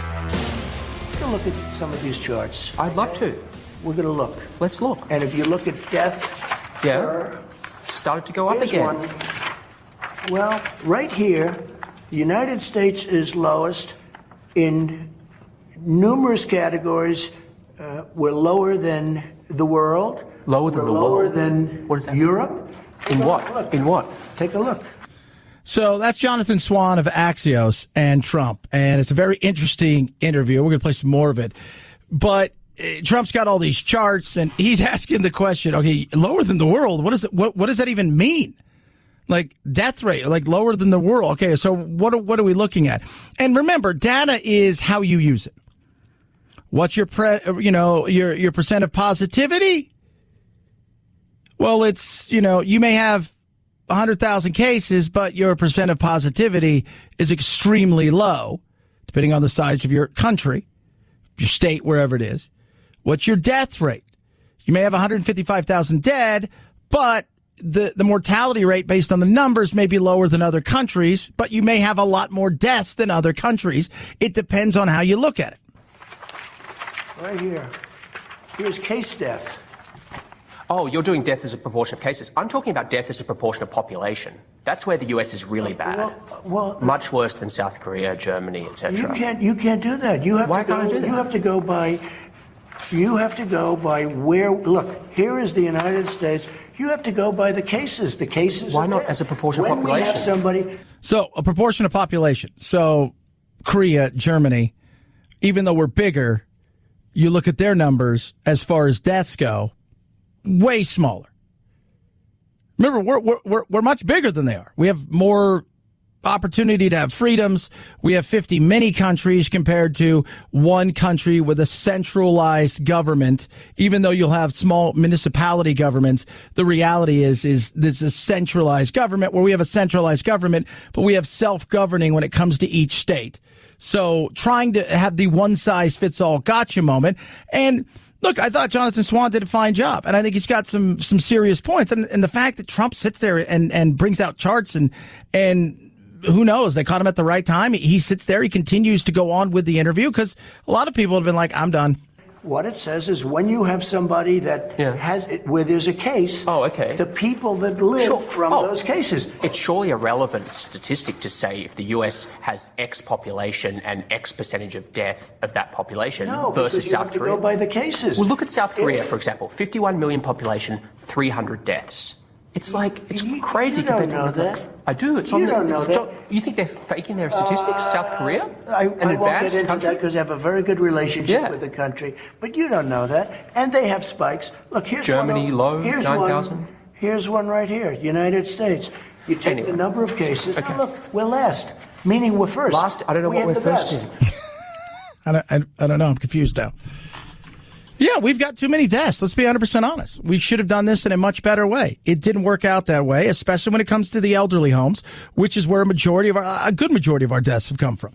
Take a look at some of these charts. I'd love to. We're going to look. Let's look. And if you look at death, started to go up again. One. Well, right here, the United States is lowest in numerous categories. We're lower than the world. Lower than the lower world? than What is that? Europe. In what? Look. In what? Take a look. So that's Jonathan Swan of Axios and Trump. And it's a very interesting interview. We're going to play some more of it. But Trump's got all these charts, and he's asking the question, okay, lower than the world, what does that even mean? Like death rate, like lower than the world. Okay, so what are we looking at? And remember, data is how you use it. What's your percent of positivity? Well, it's, you may have 100,000 cases, but your percent of positivity is extremely low, depending on the size of your country, your state, wherever it is. What's your death rate? You may have 155,000 dead, but the mortality rate based on the numbers may be lower than other countries, but you may have a lot more deaths than other countries. It depends on how you look at it. Right here. Here's case death. Oh, you're doing death as a proportion of cases. I'm talking about death as a proportion of population. That's where the US is really bad. Well, much worse than South Korea, Germany, etc. You can't do that. Why can't I do that? You have to go by where. Look, here is the United States. You have to go by the cases. The cases. Why not as a proportion of population? When we have somebody. So a proportion of population. So Korea, Germany, even though we're bigger, you look at their numbers as far as deaths go, way smaller. Remember, we're much bigger than they are. We have more opportunity to have freedoms. We have 50 mini countries compared to one country with a centralized government. Even though you'll have small municipality governments, the reality is there's a centralized government where we have a centralized government, but we have self-governing when it comes to each state. So trying to have the one-size-fits-all gotcha moment. And look, I thought Jonathan Swan did a fine job, and I think he's got some serious points. And the fact that Trump sits there and brings out charts and who knows, they caught him at the right time. He sits there, he continues to go on with the interview because a lot of people have been like, I'm done. What it says is when you have somebody that has where there's a case, the people that live from those cases. It's surely a relevant statistic to say if the US has X population and X percentage of death of that population versus South Korea. No, you have to go by the cases. Well, look at South Korea, for example. 51 million population, 300 deaths. It's like, it's crazy. You don't know that. I do. It's you on don't know that. You think they're faking their statistics? South Korea? I won't get into that because they have a very good relationship with the country. But you don't know that. And they have spikes. Look, here's Germany, low, 9,000. Here's one right here, United States. You take the number of cases. Okay. Now look, we're last, meaning we're first. Last? I don't know what we're first in. I don't know. I'm confused now. Yeah, we've got too many deaths. Let's be 100% honest. We should have done this in a much better way. It didn't work out that way, especially when it comes to the elderly homes, which is where a good majority of our deaths have come from.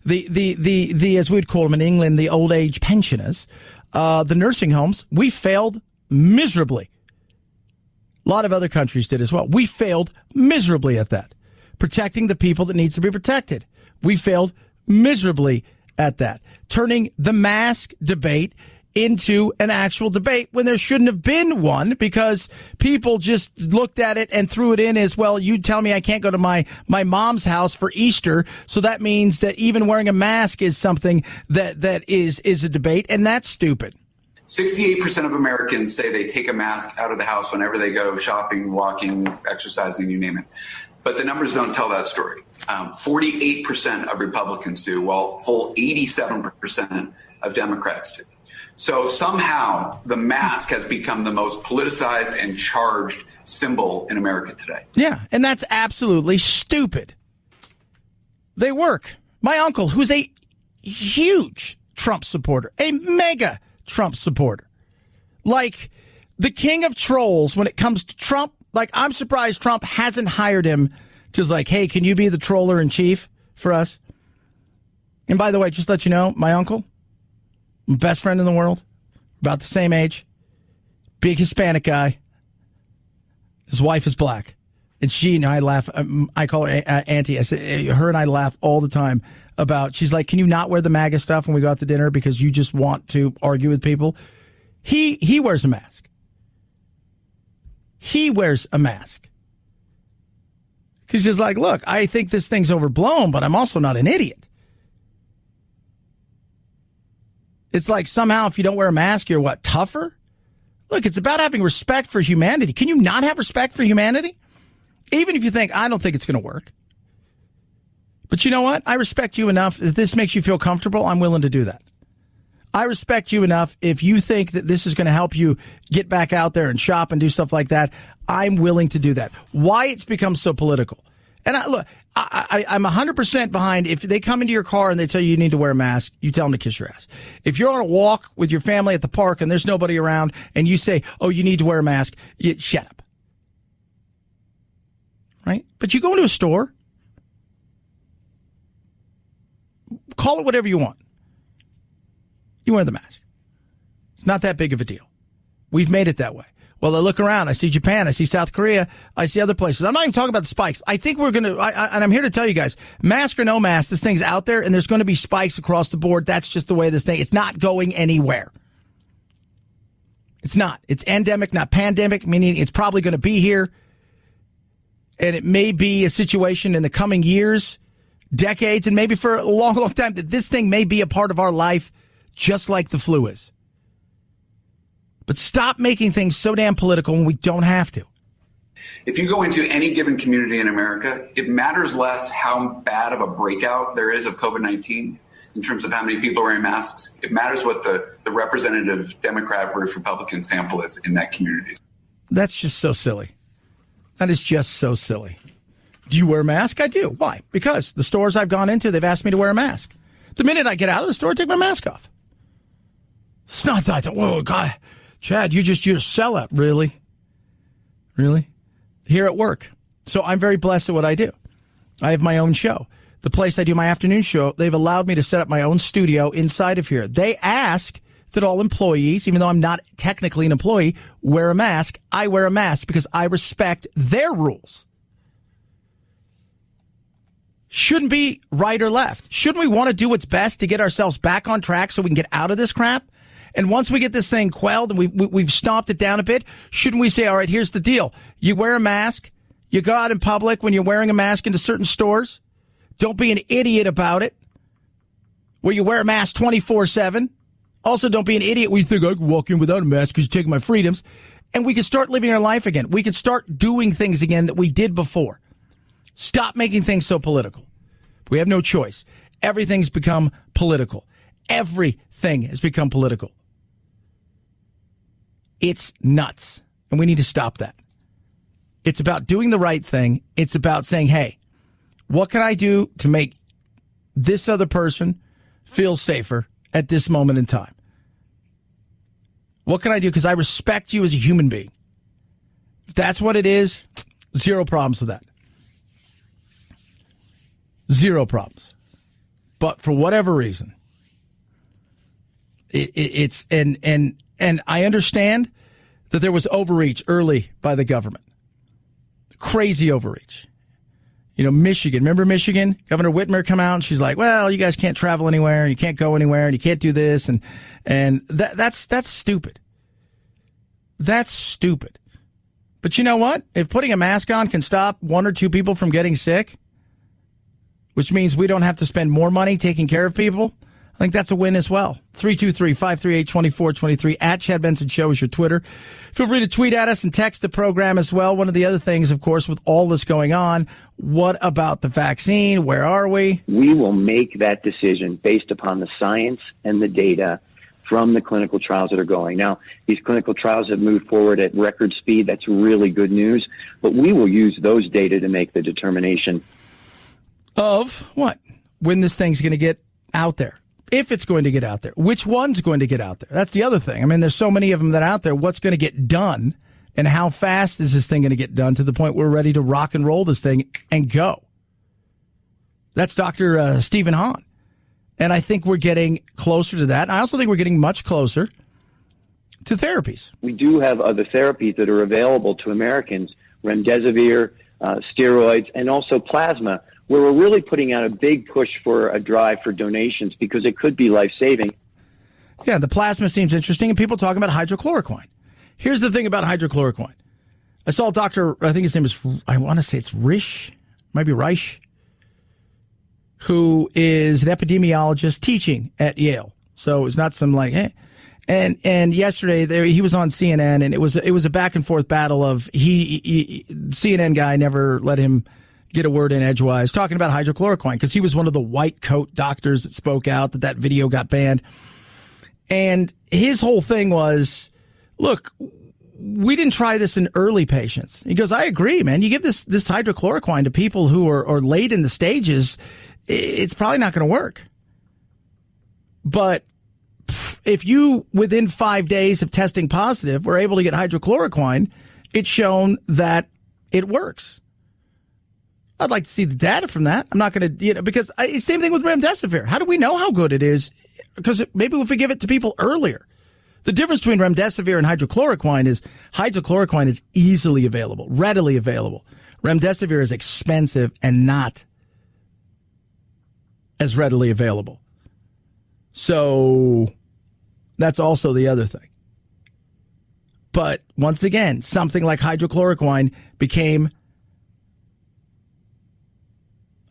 The as we'd call them in England, the old age pensioners, the nursing homes. We failed miserably. A lot of other countries did as well. We failed miserably at that. Protecting the people that needs to be protected. We failed miserably at that. Turning the mask debate into an actual debate when there shouldn't have been one, because people just looked at it and threw it in as, well, you tell me I can't go to my mom's house for Easter, so that means that even wearing a mask is something that is a debate, and that's stupid. 68% of Americans say they take a mask out of the house whenever they go shopping, walking, exercising, you name it. But the numbers don't tell that story. 48% of Republicans do, while full 87% of Democrats do. So somehow the mask has become the most politicized and charged symbol in America today. Yeah, and that's absolutely stupid. They work. My uncle, who's a huge Trump supporter, a mega Trump supporter, like the king of trolls when it comes to Trump, like I'm surprised Trump hasn't hired him to like, hey, can you be the troller in chief for us? And by the way, just to let you know, my uncle, best friend in the world, about the same age, big Hispanic guy. His wife is black. And she and I laugh. I call her Auntie. I say, her and I laugh all the time about, she's like, can you not wear the MAGA stuff when we go out to dinner because you just want to argue with people? He wears a mask. He wears a mask. Because he's like, look, I think this thing's overblown, but I'm also not an idiot. It's like somehow if you don't wear a mask, you're what, tougher? Look, it's about having respect for humanity. Can you not have respect for humanity? Even if you think, I don't think it's going to work. But you know what? I respect you enough. If this makes you feel comfortable, I'm willing to do that. I respect you enough. If you think that this is going to help you get back out there and shop and do stuff like that, I'm willing to do that. Why it's become so political. And I'm 100% behind, if they come into your car and they tell you need to wear a mask, you tell them to kiss your ass. If you're on a walk with your family at the park and there's nobody around and you say, oh, you need to wear a mask, shut up. Right? But you go into a store, call it whatever you want. You wear the mask. It's not that big of a deal. We've made it that way. Well, I look around. I see Japan. I see South Korea. I see other places. I'm not even talking about the spikes. I think we're going to, and I'm here to tell you guys, mask or no mask, this thing's out there and there's going to be spikes across the board. That's just the way this thing, it's not going anywhere. It's not. It's endemic, not pandemic, meaning it's probably going to be here. And it may be a situation in the coming years, decades, and maybe for a long, long time that this thing may be a part of our life just like the flu is. But stop making things so damn political when we don't have to. If you go into any given community in America, it matters less how bad of a breakout there is of COVID-19 in terms of how many people are wearing masks. It matters what the representative Democrat versus Republican sample is in that community. That's just so silly. That is just so silly. Do you wear a mask? I do. Why? Because the stores I've gone into, they've asked me to wear a mask. The minute I get out of the store, I take my mask off. It's not that, whoa, God, Chad, you're a sellout. Really? Really? Here at work. So I'm very blessed at what I do. I have my own show. The place I do my afternoon show, they've allowed me to set up my own studio inside of here. They ask that all employees, even though I'm not technically an employee, wear a mask. I wear a mask because I respect their rules. Shouldn't be right or left. Shouldn't we want to do what's best to get ourselves back on track so we can get out of this crap? And once we get this thing quelled and we've stomped it down a bit, shouldn't we say, all right, here's the deal. You wear a mask. You go out in public when you're wearing a mask into certain stores. Don't be an idiot about it. Where you wear a mask 24/7. Also, don't be an idiot where you think I can walk in without a mask because you're taking my freedoms. And we can start living our life again. We can start doing things again that we did before. Stop making things so political. We have no choice. Everything's become political. Everything has become political. It's nuts. And we need to stop that. It's about doing the right thing. It's about saying, hey, what can I do to make this other person feel safer at this moment in time? What can I do? Because I respect you as a human being. If that's what it is, zero problems with that. Zero problems. But for whatever reason, it's and I understand that there was overreach early by the government. Crazy overreach. You know, Michigan. Remember Michigan? Governor Whitmer come out and she's like, well, you guys can't travel anywhere and you can't go anywhere and you can't do this. And that's stupid. That's stupid. But you know what? If putting a mask on can stop one or two people from getting sick, which means we don't have to spend more money taking care of people, I think that's a win as well. 323-538-2423 at Chad Benson Show is your Twitter. Feel free to tweet at us and text the program as well. One of the other things, of course, with all this going on, what about the vaccine? Where are we? We will make that decision based upon the science and the data from the clinical trials that are going. Now, these clinical trials have moved forward at record speed. That's really good news. But we will use those data to make the determination. Of what? When this thing's going to get out there. If it's going to get out there. Which one's going to get out there? That's the other thing. I mean, there's so many of them that are out there. What's going to get done? And how fast is this thing going to get done to the point we're ready to rock and roll this thing and go? That's Dr. Stephen Hahn. And I think we're getting closer to that. I also think we're getting much closer to therapies. We do have other therapies that are available to Americans, remdesivir, steroids, and also plasma, where we're really putting out a big push for a drive for donations because it could be life-saving. Yeah, the plasma seems interesting, and people talking about hydrochloroquine. Here's the thing about hydrochloroquine. I saw a doctor, I think his name is, I want to say it's Risch, might be Reich, who is an epidemiologist teaching at Yale. So it's not some like, eh. And yesterday he was on CNN, and it was a back and forth battle of CNN guy never let him get a word in edgewise, talking about hydrochloroquine, because he was one of the white coat doctors that spoke out that video got banned. And his whole thing was, look, we didn't try this in early patients. He goes, I agree, man. You give this hydrochloroquine to people who are late in the stages, it's probably not going to work. But if you, within 5 days of testing positive, were able to get hydrochloroquine, it's shown that it works. I'd like to see the data from that. I'm not going to, because same thing with remdesivir. How do we know how good it is? Because maybe if we give it to people earlier. The difference between remdesivir and hydrochloroquine is easily available, readily available. Remdesivir is expensive and not as readily available. So that's also the other thing. But once again, something like hydrochloroquine became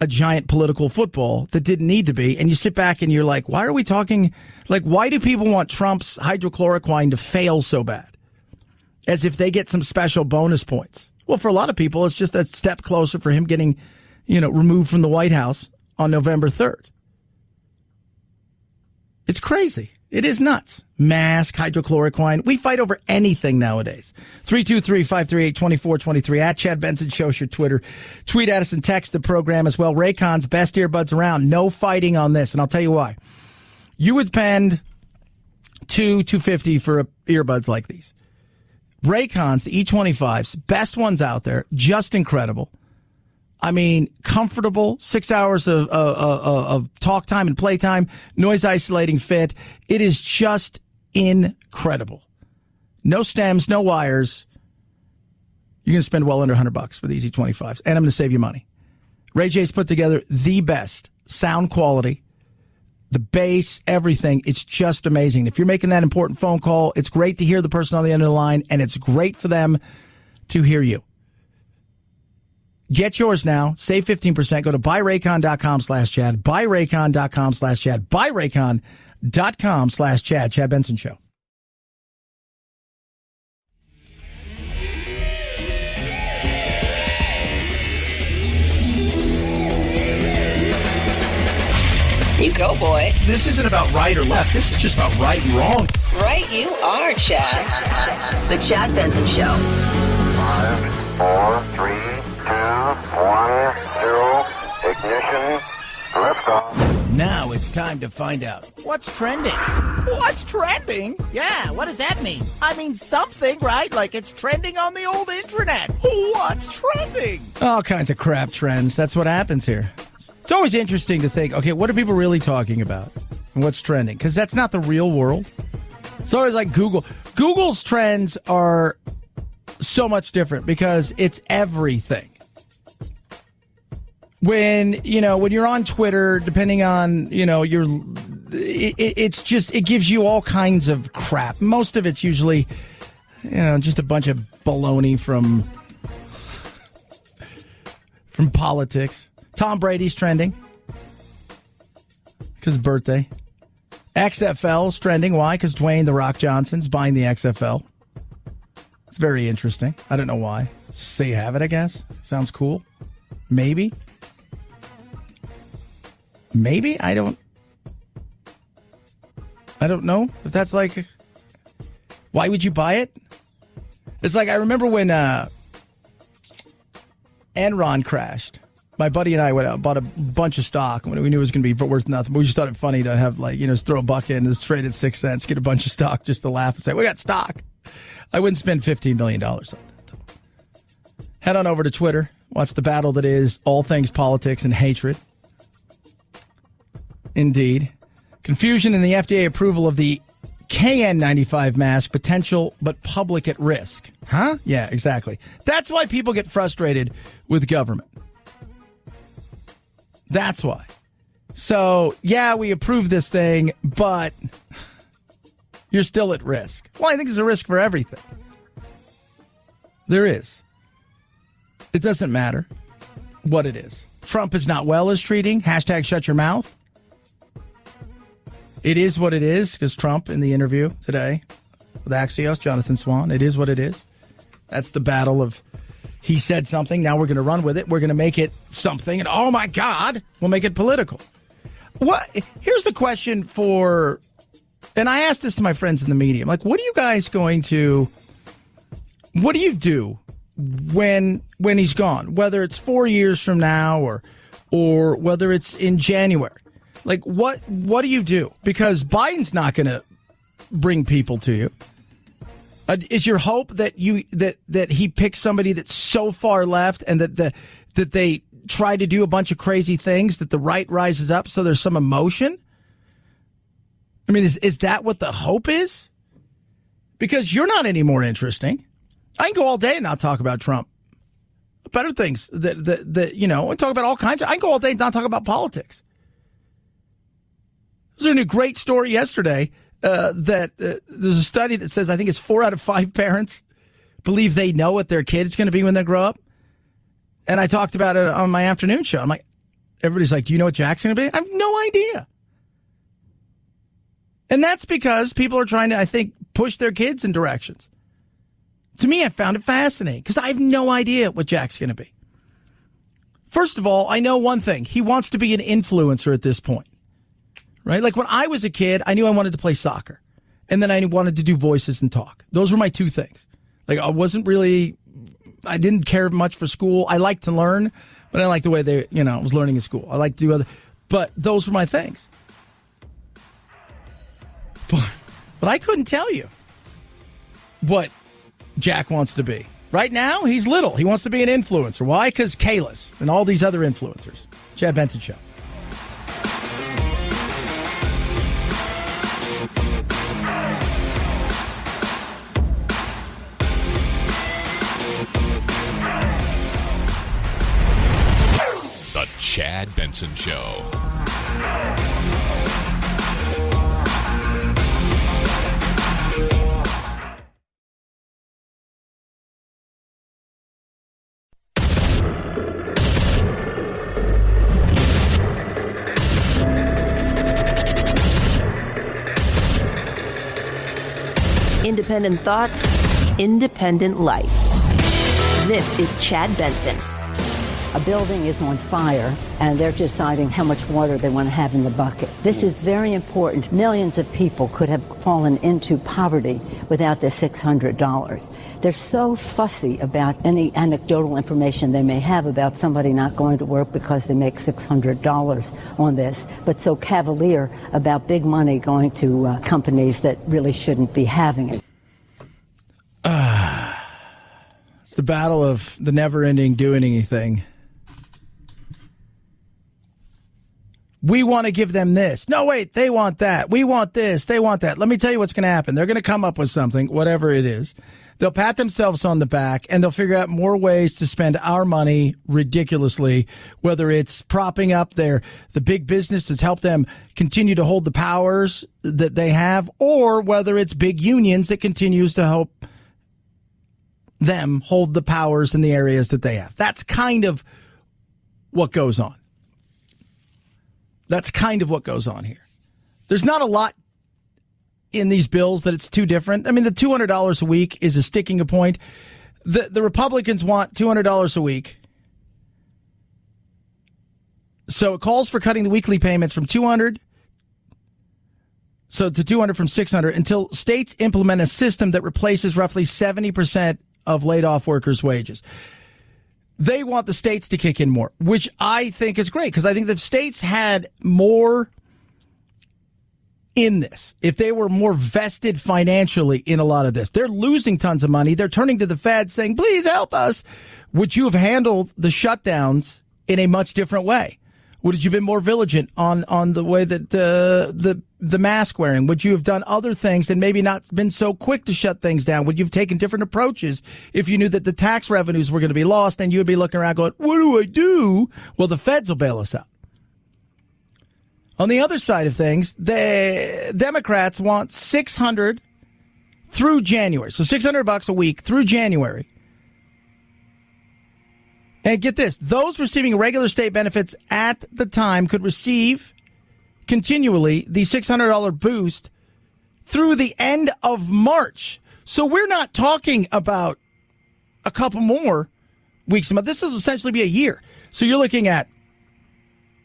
a giant political football that didn't need to be. And you sit back and you're like, why are we talking? Like, why do people want Trump's hydrochloroquine to fail so bad? As if they get some special bonus points. Well, for a lot of people, it's just a step closer for him getting, removed from the White House on November 3rd. It's crazy. It is nuts. Mask, hydrochloroquine. We fight over anything nowadays. 323-538-2423 at Chad Benson Show's your Twitter. Tweet at us and text the program as well. Raycon's best earbuds around. No fighting on this. And I'll tell you why. You would spend $250 for earbuds like these. Raycon's, the E25s, best ones out there. Just incredible. I mean, comfortable, 6 hours of talk time and play time, noise isolating fit. It is just incredible. No stems, no wires. You're going to spend well under $100 for these E25s, and I'm going to save you money. Ray J's put together the best sound quality, the bass, everything. It's just amazing. If you're making that important phone call, it's great to hear the person on the end of the line, and it's great for them to hear you. Get yours now. Save 15%. Go to buyraycon.com/Chad. Buyraycon.com/Chad. Buyraycon.com/Chad. Chad Benson Show. go, boy. This isn't about right or left. This is just about right and wrong. Right you are, Chad. The Chad Benson Show. 5, 4, 3, 2, 1, 0, ignition, liftoff. Now it's time to find out what's trending. What's trending? Yeah, what does that mean? I mean something, right? Like it's trending on the old internet. What's trending? All kinds of crap trends. That's what happens here. It's always interesting to think, okay, what are people really talking about? And what's trending? Because that's not the real world. It's always like Google. Google's trends are so much different because it's everything. When you're on Twitter, depending on, it gives you all kinds of crap. Most of it's usually, just a bunch of baloney from politics. Tom Brady's trending because his birthday. XFL's trending. Why? Because Dwayne "The Rock" Johnson's buying the XFL. It's very interesting. I don't know why. Just say you have it, I guess. Sounds cool. Maybe. I don't know if that's like, why would you buy it? It's like, I remember when Enron crashed. My buddy and I went out and bought a bunch of stock when we knew it was going to be worth nothing. We just thought it funny to have, just throw a buck in, just trade at 6 cents, get a bunch of stock just to laugh and say, we got stock. I wouldn't spend $15 million on that, though. Head on over to Twitter. Watch the battle that is all things politics and hatred. Indeed. Confusion in the FDA approval of the KN95 mask, potential but public at risk. Huh? Yeah, exactly. That's why people get frustrated with government. That's why. So, yeah, we approve this thing, but you're still at risk. Well, I think there's a risk for everything. There is. It doesn't matter what it is. Trump is not well as treating. Hashtag shut your mouth. It is what it is, because Trump, in the interview today with Axios, Jonathan Swan, it is what it is. That's the battle of he said something, now we're going to run with it. We're going to make it something, and oh my God, we'll make it political. Here's the question for, and I asked this to my friends in the media, I'm like, what do you do when he's gone? Whether it's 4 years from now or whether it's in January. Like, what do you do? Because Biden's not going to bring people to you. Is your hope that he picks somebody that's so far left and that they try to do a bunch of crazy things, that the right rises up so there's some emotion? I mean, is that what the hope is? Because you're not any more interesting. I can go all day and not talk about Trump. Better things that we talk about all kinds of. I can go all day and not talk about politics. There's a great story yesterday that there's a study that says I think it's 4 out of 5 parents believe they know what their kid is going to be when they grow up. And I talked about it on my afternoon show. I'm like, everybody's like, do you know what Jack's going to be? I have no idea. And that's because people are trying to, I think, push their kids in directions. To me, I found it fascinating because I have no idea what Jack's going to be. First of all, I know one thing. He wants to be an influencer at this point. Right? Like when I was a kid, I knew I wanted to play soccer. And then I wanted to do voices and talk. Those were my two things. Like I didn't care much for school. I liked to learn, but I liked the way I was learning in school. I liked to do but those were my things. But I couldn't tell you what Jack wants to be. Right now, he's little. He wants to be an influencer. Why? Because Kalis and all these other influencers. Chad Benson Show. The Chad Benson Show. Independent thoughts, independent life. This is Chad Benson. A building is on fire and they're deciding how much water they want to have in the bucket. This is very important. Millions of people could have fallen into poverty without the $600. They're so fussy about any anecdotal information they may have about somebody not going to work because they make $600 on this, but so cavalier about big money going to companies that really shouldn't be having it. It's the battle of the never-ending doing anything. We want to give them this. No, wait, they want that. We want this. They want that. Let me tell you what's going to happen. They're going to come up with something, whatever it is. They'll pat themselves on the back, and they'll figure out more ways to spend our money ridiculously, whether it's propping up the big business that's helped them continue to hold the powers that they have, or whether it's big unions that continues to help them hold the powers in the areas that they have. That's kind of what goes on. That's kind of what goes on here. There's not a lot in these bills that it's too different. I mean, the $200 a week is a sticking point. The Republicans want $200 a week. So it calls for cutting the weekly payments from $200 to $200 from $600 until states implement a system that replaces roughly 70% of laid-off workers' wages. They want the states to kick in more, which I think is great, because I think the states had more in this. If they were more vested financially in a lot of this, they're losing tons of money. They're turning to the Fed saying, please help us. Would you have handled the shutdowns in a much different way? Would you have been more vigilant on the way that the mask wearing? Would you have done other things and maybe not been so quick to shut things down? Would you have taken different approaches if you knew that the tax revenues were going to be lost and you would be looking around going, what do I do? Well, the feds will bail us out. On the other side of things, the Democrats want $600 through January. So $600 a week through January. And get this, those receiving regular state benefits at the time could receive continually the $600 boost through the end of March. So we're not talking about a couple more weeks a month. This will essentially be a year. So you're looking at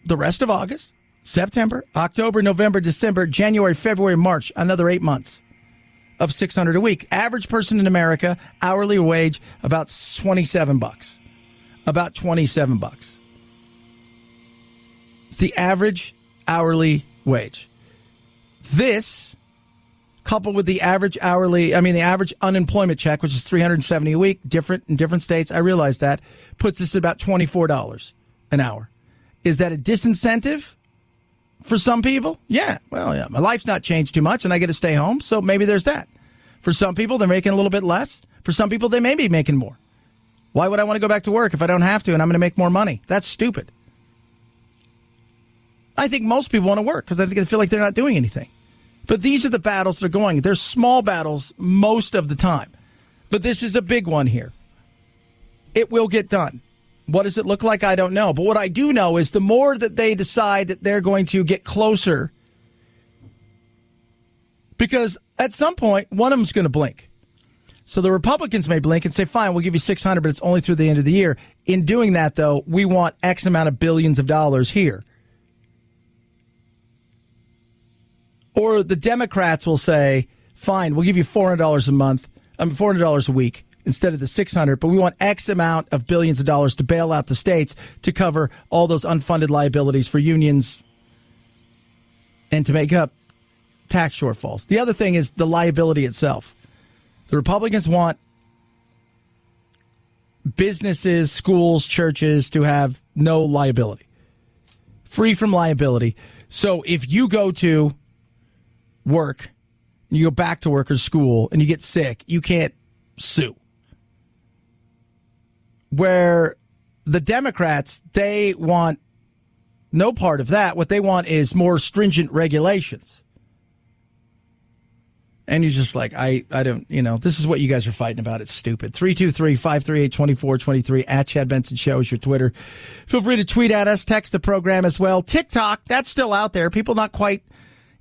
the rest of August, September, October, November, December, January, February, March, another 8 months of $600 a week. Average person in America, hourly wage, about $27. About $27. It's the average hourly wage. This, coupled with the average unemployment check, which is $370 a week, different in different states, I realize that, puts us at about $24 an hour. Is that a disincentive for some people? Yeah. Well, yeah. My life's not changed too much, and I get to stay home, so maybe there's that. For some people, they're making a little bit less. For some people, they may be making more. Why would I want to go back to work if I don't have to and I'm going to make more money? That's stupid. I think most people want to work because they feel like they're not doing anything. But these are the battles that are going. They're small battles most of the time. But this is a big one here. It will get done. What does it look like? I don't know. But what I do know is the more that they decide that they're going to get closer, because at some point, one of them's going to blink. So the Republicans may blink and say, fine, we'll give you $600, but it's only through the end of the year. In doing that, though, we want X amount of billions of dollars here. Or the Democrats will say, fine, we'll give you $400 a month, $400 a week instead of the $600, but we want X amount of billions of dollars to bail out the states to cover all those unfunded liabilities for unions and to make up tax shortfalls. The other thing is the liability itself. The Republicans want businesses, schools, churches to have no liability, free from liability. So if you go to work, and you go back to work or school, and you get sick, you can't sue. Where the Democrats, they want no part of that. What they want is more stringent regulations. And you're just like, I don't, this is what you guys are fighting about. It's stupid. 323-538-2423 at Chad Benson Show is your Twitter. Feel free to tweet at us, text the program as well. TikTok, that's still out there. People not quite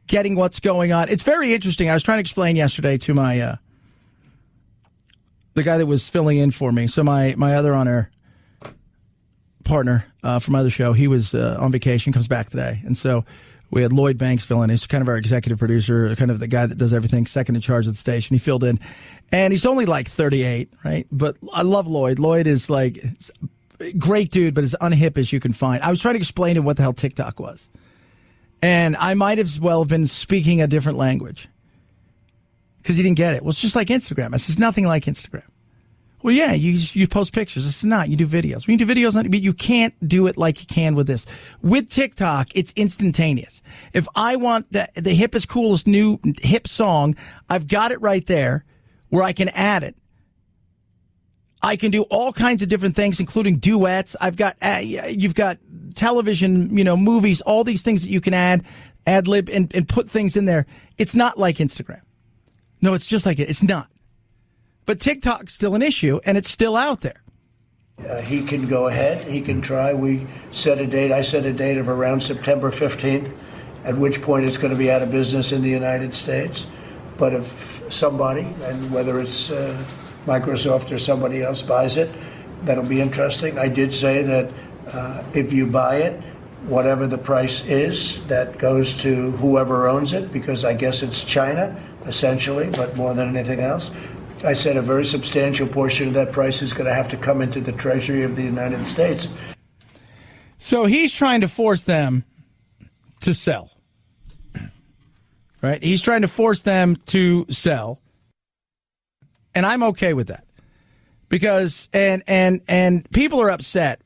getting what's going on. It's very interesting. I was trying to explain yesterday to my, the guy that was filling in for me. So my other on-air partner from my other show, he was on vacation, comes back today. And so we had Lloyd Banks fill in. He's kind of our executive producer, kind of the guy that does everything, second in charge of the station. He filled in. And he's only like 38, right? But I love Lloyd. Lloyd is like a great dude, but as unhip as you can find. I was trying to explain to him what the hell TikTok was. And I might as well have been speaking a different language because he didn't get it. Well, it's just like Instagram. This is nothing like Instagram. Well, yeah, you post pictures. This is not. You do videos. We can do videos, but you can't do it like you can with this. With TikTok, it's instantaneous. If I want the hippest, coolest new hip song, I've got it right there where I can add it. I can do all kinds of different things, including duets. I've got you've got television, movies, all these things that you can ad lib and put things in there. It's not like Instagram. No, it's just like it. It's not. But TikTok's still an issue, and it's still out there. He can go ahead. He can try. We set a date. I set a date of around September 15th, at which point it's going to be out of business in the United States. But if somebody, and whether it's Microsoft or somebody else buys it, that'll be interesting. I did say that if you buy it, whatever the price is, that goes to whoever owns it, because I guess it's China, essentially, but more than anything else. I said a very substantial portion of that price is going to have to come into the Treasury of the United States. So he's trying to force them to sell. Right? He's trying to force them to sell. And I'm okay with that. Because and people are upset.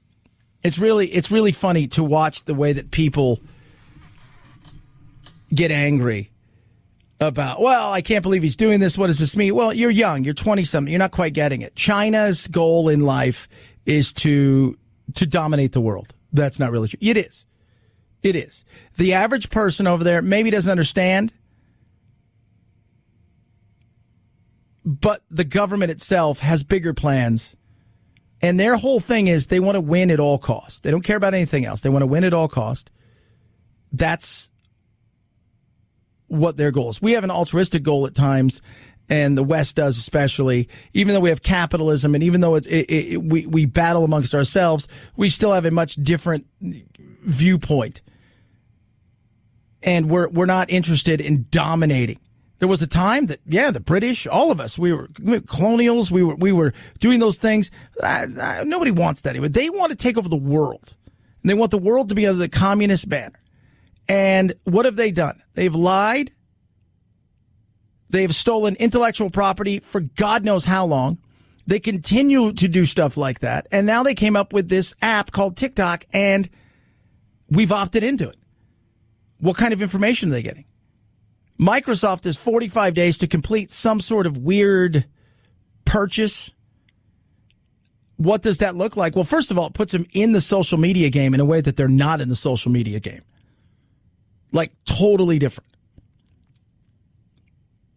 It's really funny to watch the way that people get angry about, well, I can't believe he's doing this. What does this mean? Well, you're young. You're 20-something. You're not quite getting it. China's goal in life is to dominate the world. That's not really true. It is. It is. The average person over there maybe doesn't understand, but the government itself has bigger plans. And their whole thing is they want to win at all costs. They don't care about anything else. They want to win at all costs. That's what their goal is. We have an altruistic goal at times, and the West does especially. Even though we have capitalism, and even though we battle amongst ourselves, we still have a much different viewpoint. And we're not interested in dominating. There was a time that, the British, all of us, we were colonials. We were doing those things. Nobody wants that anymore. They want to take over the world, and they want the world to be under the communist banner. And what have they done? They've lied. They've stolen intellectual property for God knows how long. They continue to do stuff like that. And now they came up with this app called TikTok, and we've opted into it. What kind of information are they getting? Microsoft has 45 days to complete some sort of weird purchase. What does that look like? Well, first of all, it puts them in the social media game in a way that they're not in the social media game. Like, totally different.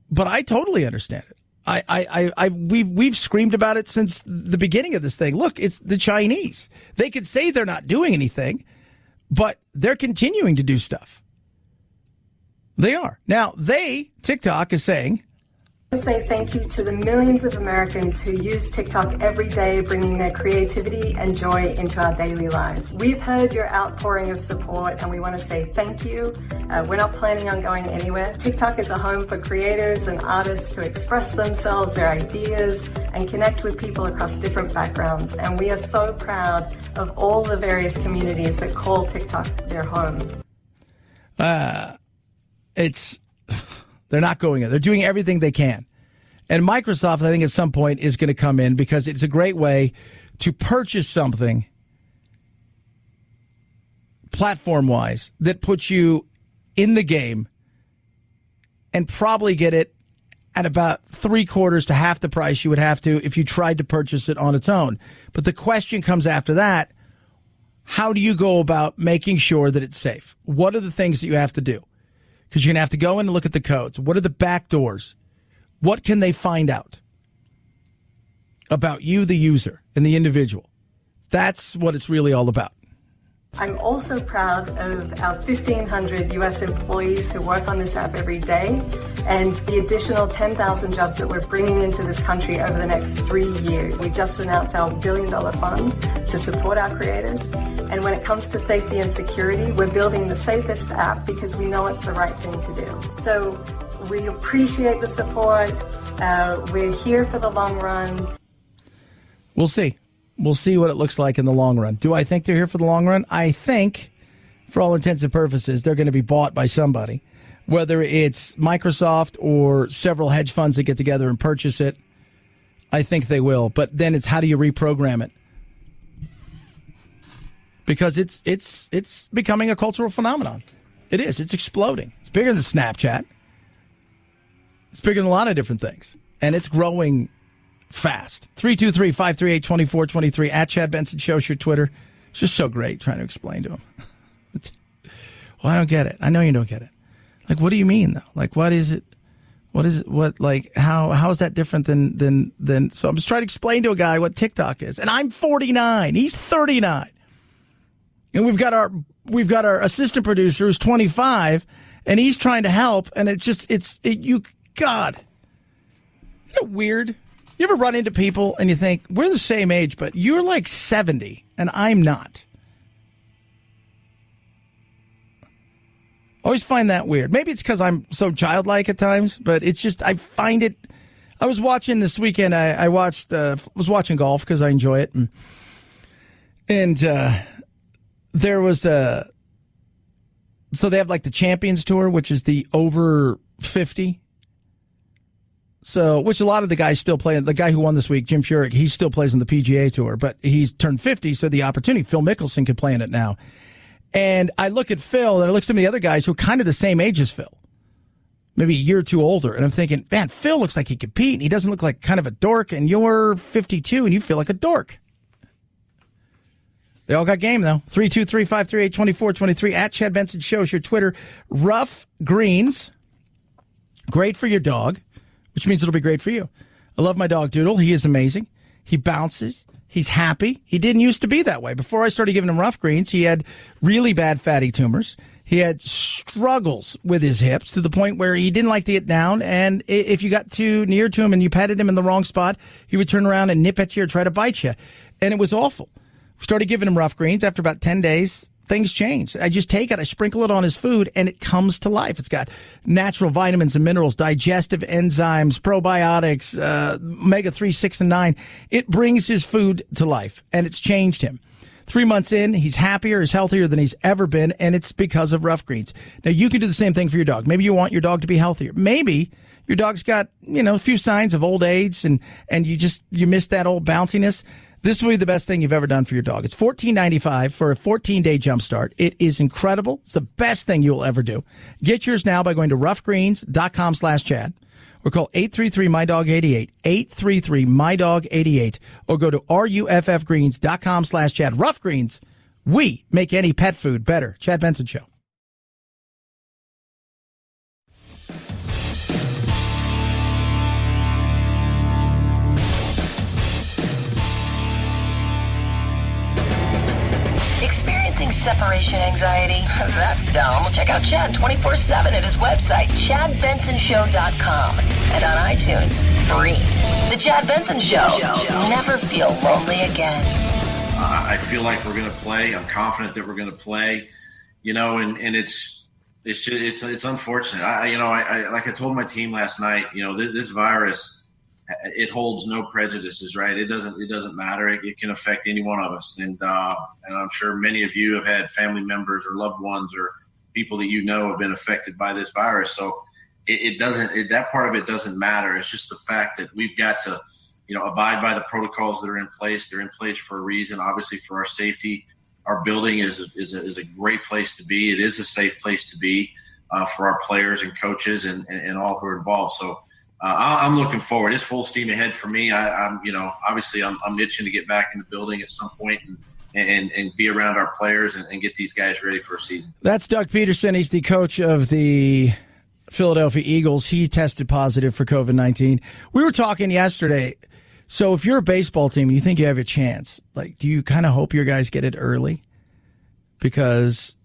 But I totally understand it. We've screamed about it since the beginning of this thing. Look, it's the Chinese. They could say they're not doing anything, but they're continuing to do stuff. They are. Now, TikTok is saying, I want to say thank you to the millions of Americans who use TikTok every day, bringing their creativity and joy into our daily lives. We've heard your outpouring of support, and we want to say thank you. We're not planning on going anywhere. TikTok is a home for creators and artists to express themselves, their ideas, and connect with people across different backgrounds. And we are so proud of all the various communities that call TikTok their home. They're not going in. They're doing everything they can. And Microsoft, I think, at some point is going to come in because it's a great way to purchase something platform-wise that puts you in the game and probably get it at about 3/4 to half the price you would have to if you tried to purchase it on its own. But the question comes after that, how do you go about making sure that it's safe? What are the things that you have to do? Because you're going to have to go in and look at the codes. What are the back doors? What can they find out about you, the user, and the individual? That's what it's really all about. I'm also proud of our 1,500 US employees who work on this app every day and the additional 10,000 jobs that we're bringing into this country over the next 3 years. We just announced our $1 billion fund to support our creators. And when it comes to safety and security, we're building the safest app because we know it's the right thing to do. So we appreciate the support. We're here for the long run. We'll see. We'll see what it looks like in the long run. Do I think they're here for the long run? I think, for all intents and purposes, they're going to be bought by somebody, whether it's Microsoft or several hedge funds that get together and purchase it. I think they will. But then it's how do you reprogram it? Because it's becoming a cultural phenomenon. It is. It's exploding. It's bigger than Snapchat. It's bigger than a lot of different things. And it's growing fast. 323-538-2423 at Chad Benson Show, your Twitter. It's just so great trying to explain to him. Well, I don't get it. I know you don't get it. Like, what do you mean, though? Like, what is it? What is it? What, like, how is that different than so I'm just trying to explain to a guy what TikTok is. And I'm 49. He's 39. And we've got our assistant producer who's 25, and he's trying to help, and God. Isn't it weird? You ever run into people and you think, we're the same age, but you're like 70 and I'm not? Always find that weird. Maybe it's because I'm so childlike at times, but it's just, I find it. I was watching this weekend, I was watching golf because I enjoy it. And there was so they have like the Champions Tour, which is the over 50. So, which a lot of the guys still play. The guy who won this week, Jim Furyk, he still plays on the PGA Tour, but he's turned 50, so the opportunity. Phil Mickelson could play in it now. And I look at Phil, and I look at some of the other guys who are kind of the same age as Phil, maybe a year or two older, and I'm thinking, man, Phil looks like he could compete, and he doesn't look like kind of a dork, and you're 52, and you feel like a dork. They all got game, though. 323-538-2423 at Chad Benson Show, your Twitter. Rough greens, great for your dog, which means it'll be great for you. I love my dog, Doodle. He is amazing. He bounces. He's happy. He didn't used to be that way. Before I started giving him rough greens, he had really bad fatty tumors. He had struggles with his hips to the point where he didn't like to get down, and if you got too near to him and you patted him in the wrong spot, he would turn around and nip at you or try to bite you, and it was awful. Started giving him rough greens. After about 10 days, things changed. I just take it, I sprinkle it on his food, and it comes to life. It's got natural vitamins and minerals, digestive enzymes, probiotics, omega-3, 6, and 9. It brings his food to life, and it's changed him. 3 months in, he's happier, he's healthier than he's ever been, and it's because of rough greens. Now, you can do the same thing for your dog. Maybe you want your dog to be healthier. Maybe your dog's got, a few signs of old age, and you miss that old bounciness. This will be the best thing you've ever done for your dog. It's $14.95 for a 14-day jumpstart. It is incredible. It's the best thing you'll ever do. Get yours now by going to roughgreens.com/Chad or call 833-MyDog88, 833-MyDog88, or go to ruffgreens.com/Chad. Rough Greens, we make any pet food better. Chad Benson Show. Experiencing separation anxiety? That's dumb. Check out Chad 24/7 at his website, ChadBensonShow.com, and on iTunes, free. The Chad Benson Show. Never feel lonely again. I feel like we're going to play. I'm confident that we're going to play. And it's unfortunate. I like I told my team last night. This virus, it holds no prejudices, right? It doesn't matter. It can affect any one of us. And I'm sure many of you have had family members or loved ones or people that have been affected by this virus. So that part of it doesn't matter. It's just the fact that we've got to, abide by the protocols that are in place. They're in place for a reason, obviously for our safety. Our building is a great place to be. It is a safe place to be for our players and coaches and all who are involved. So, I'm looking forward. It's full steam ahead for me. I'm itching to get back in the building at some point and be around our players and get these guys ready for a season. That's Doug Peterson. He's the coach of the Philadelphia Eagles. He tested positive for COVID-19. We were talking yesterday. So if you're a baseball team and you think you have a chance, like, do you kind of hope your guys get it early? because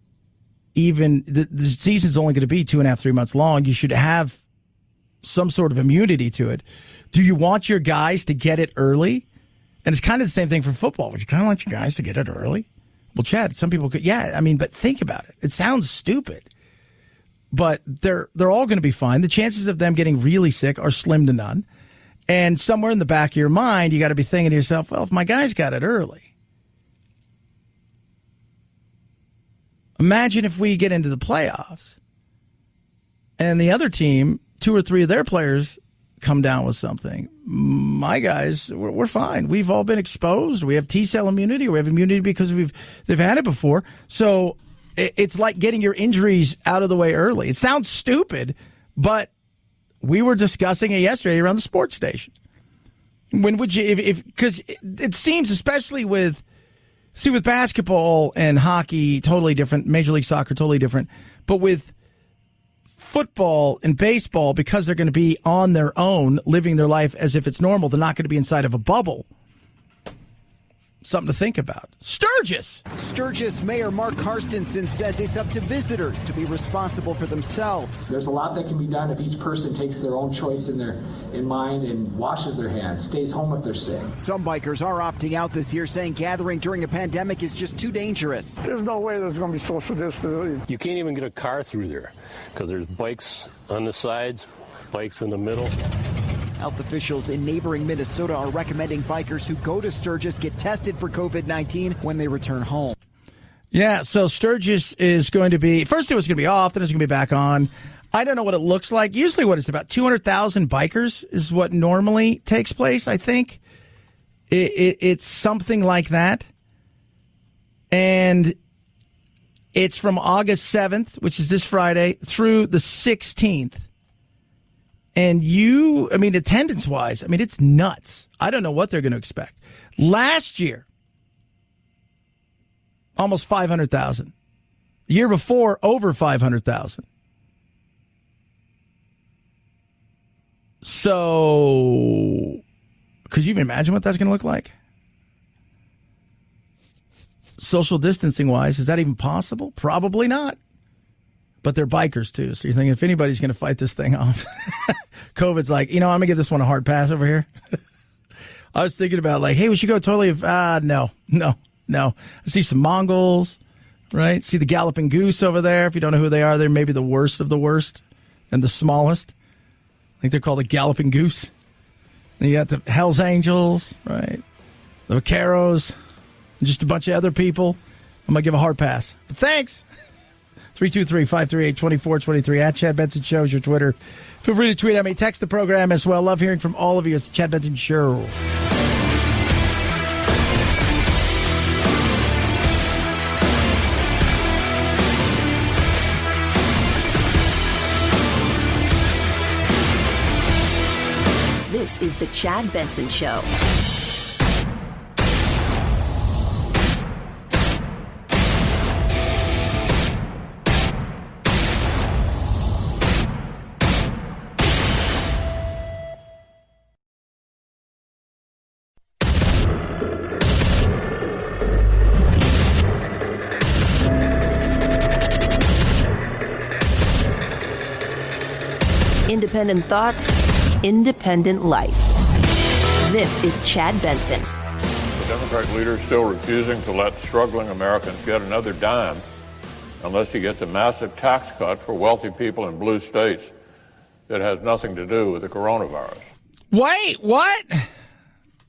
even the season's only going to be 2.5, 3 months long. You should have some sort of immunity to it. Do you want your guys to get it early? And it's kind of the same thing for football. Would you kind of want your guys to get it early? Well, Chad, some people could. Yeah, I mean, but think about it. It sounds stupid, but they're all going to be fine. The chances of them getting really sick are slim to none. And somewhere in the back of your mind, you got to be thinking to yourself, well, if my guys got it early, imagine if we get into the playoffs and the other team, 2 or 3 of their players come down with something. My guys, we're fine. We've all been exposed. We have T-cell immunity. We have immunity because they've had it before. So it's like getting your injuries out of the way early. It sounds stupid, but we were discussing it yesterday around the sports station. When would you, because it seems, especially with basketball and hockey, totally different. Major League Soccer, totally different. But with football and baseball, because they're going to be on their own, living their life as if it's normal, they're not going to be inside of a bubble. Something to think about. Sturgis Mayor Mark Karstensen says it's up to visitors to be responsible for themselves. There's a lot that can be done if each person takes their own choice in mind and washes their hands, stays home if they're sick. Some bikers are opting out this year, saying gathering during a pandemic is just too dangerous. There's no way there's going to be social distancing. You can't even get a car through there because there's bikes on the sides, bikes in the middle. Health officials in neighboring Minnesota are recommending bikers who go to Sturgis get tested for COVID-19 when they return home. Yeah, so Sturgis is going to be, first it was going to be off, then it's going to be back on. I don't know what it looks like. Usually what it's about 200,000 bikers is what normally takes place, I think. It's something like that. And it's from August 7th, which is this Friday, through the 16th. And attendance-wise, it's nuts. I don't know what they're going to expect. Last year, almost 500,000. The year before, over 500,000. So, could you even imagine what that's going to look like? Social distancing-wise, is that even possible? Probably not. But they're bikers, too. So you're thinking, if anybody's going to fight this thing off, COVID's like, I'm going to give this one a hard pass over here. I was thinking about, hey, we should go totally, no. I see some Mongols, right? See the galloping goose over there. If you don't know who they are, they're maybe the worst of the worst and the smallest. I think they're called the galloping goose. Then you got the Hells Angels, right? The Vaqueros, and just a bunch of other people. I'm going to give a hard pass. But thanks. 323-538-2423 at Chad Benson Show is your Twitter. Feel free to tweet at me. Text the program as well. Love hearing from all of you. It's the Chad Benson Show. This is the Chad Benson Show. Independent thoughts, independent life. This is Chad Benson. The Democratic leader is still refusing to let struggling Americans get another dime unless he gets a massive tax cut for wealthy people in blue states that has nothing to do with the coronavirus. Wait, what?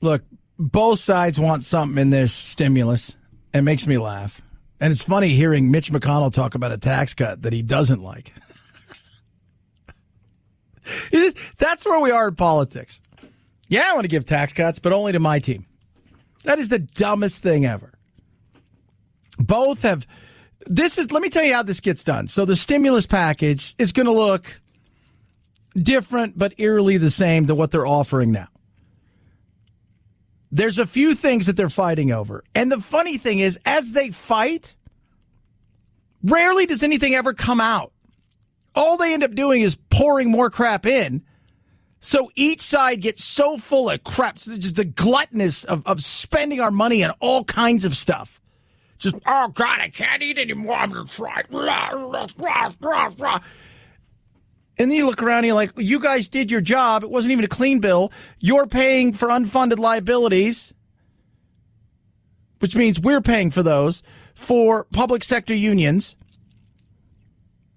Look, both sides want something in this stimulus. It makes me laugh. And it's funny hearing Mitch McConnell talk about a tax cut that he doesn't like. That's where we are in politics. Yeah, I want to give tax cuts, but only to my team. That is the dumbest thing ever. Both have. Let me tell you how this gets done. So the stimulus package is going to look different, but eerily the same to what they're offering now. There's a few things that they're fighting over. And the funny thing is, as they fight, rarely does anything ever come out. All they end up doing is pouring more crap in. So each side gets so full of crap. So just the gluttonous of spending our money on all kinds of stuff. Just, oh, God, I can't eat anymore. I'm going to try. And then you look around and you're like, you guys did your job. It wasn't even a clean bill. You're paying for unfunded liabilities, which means we're paying for those, for public sector unions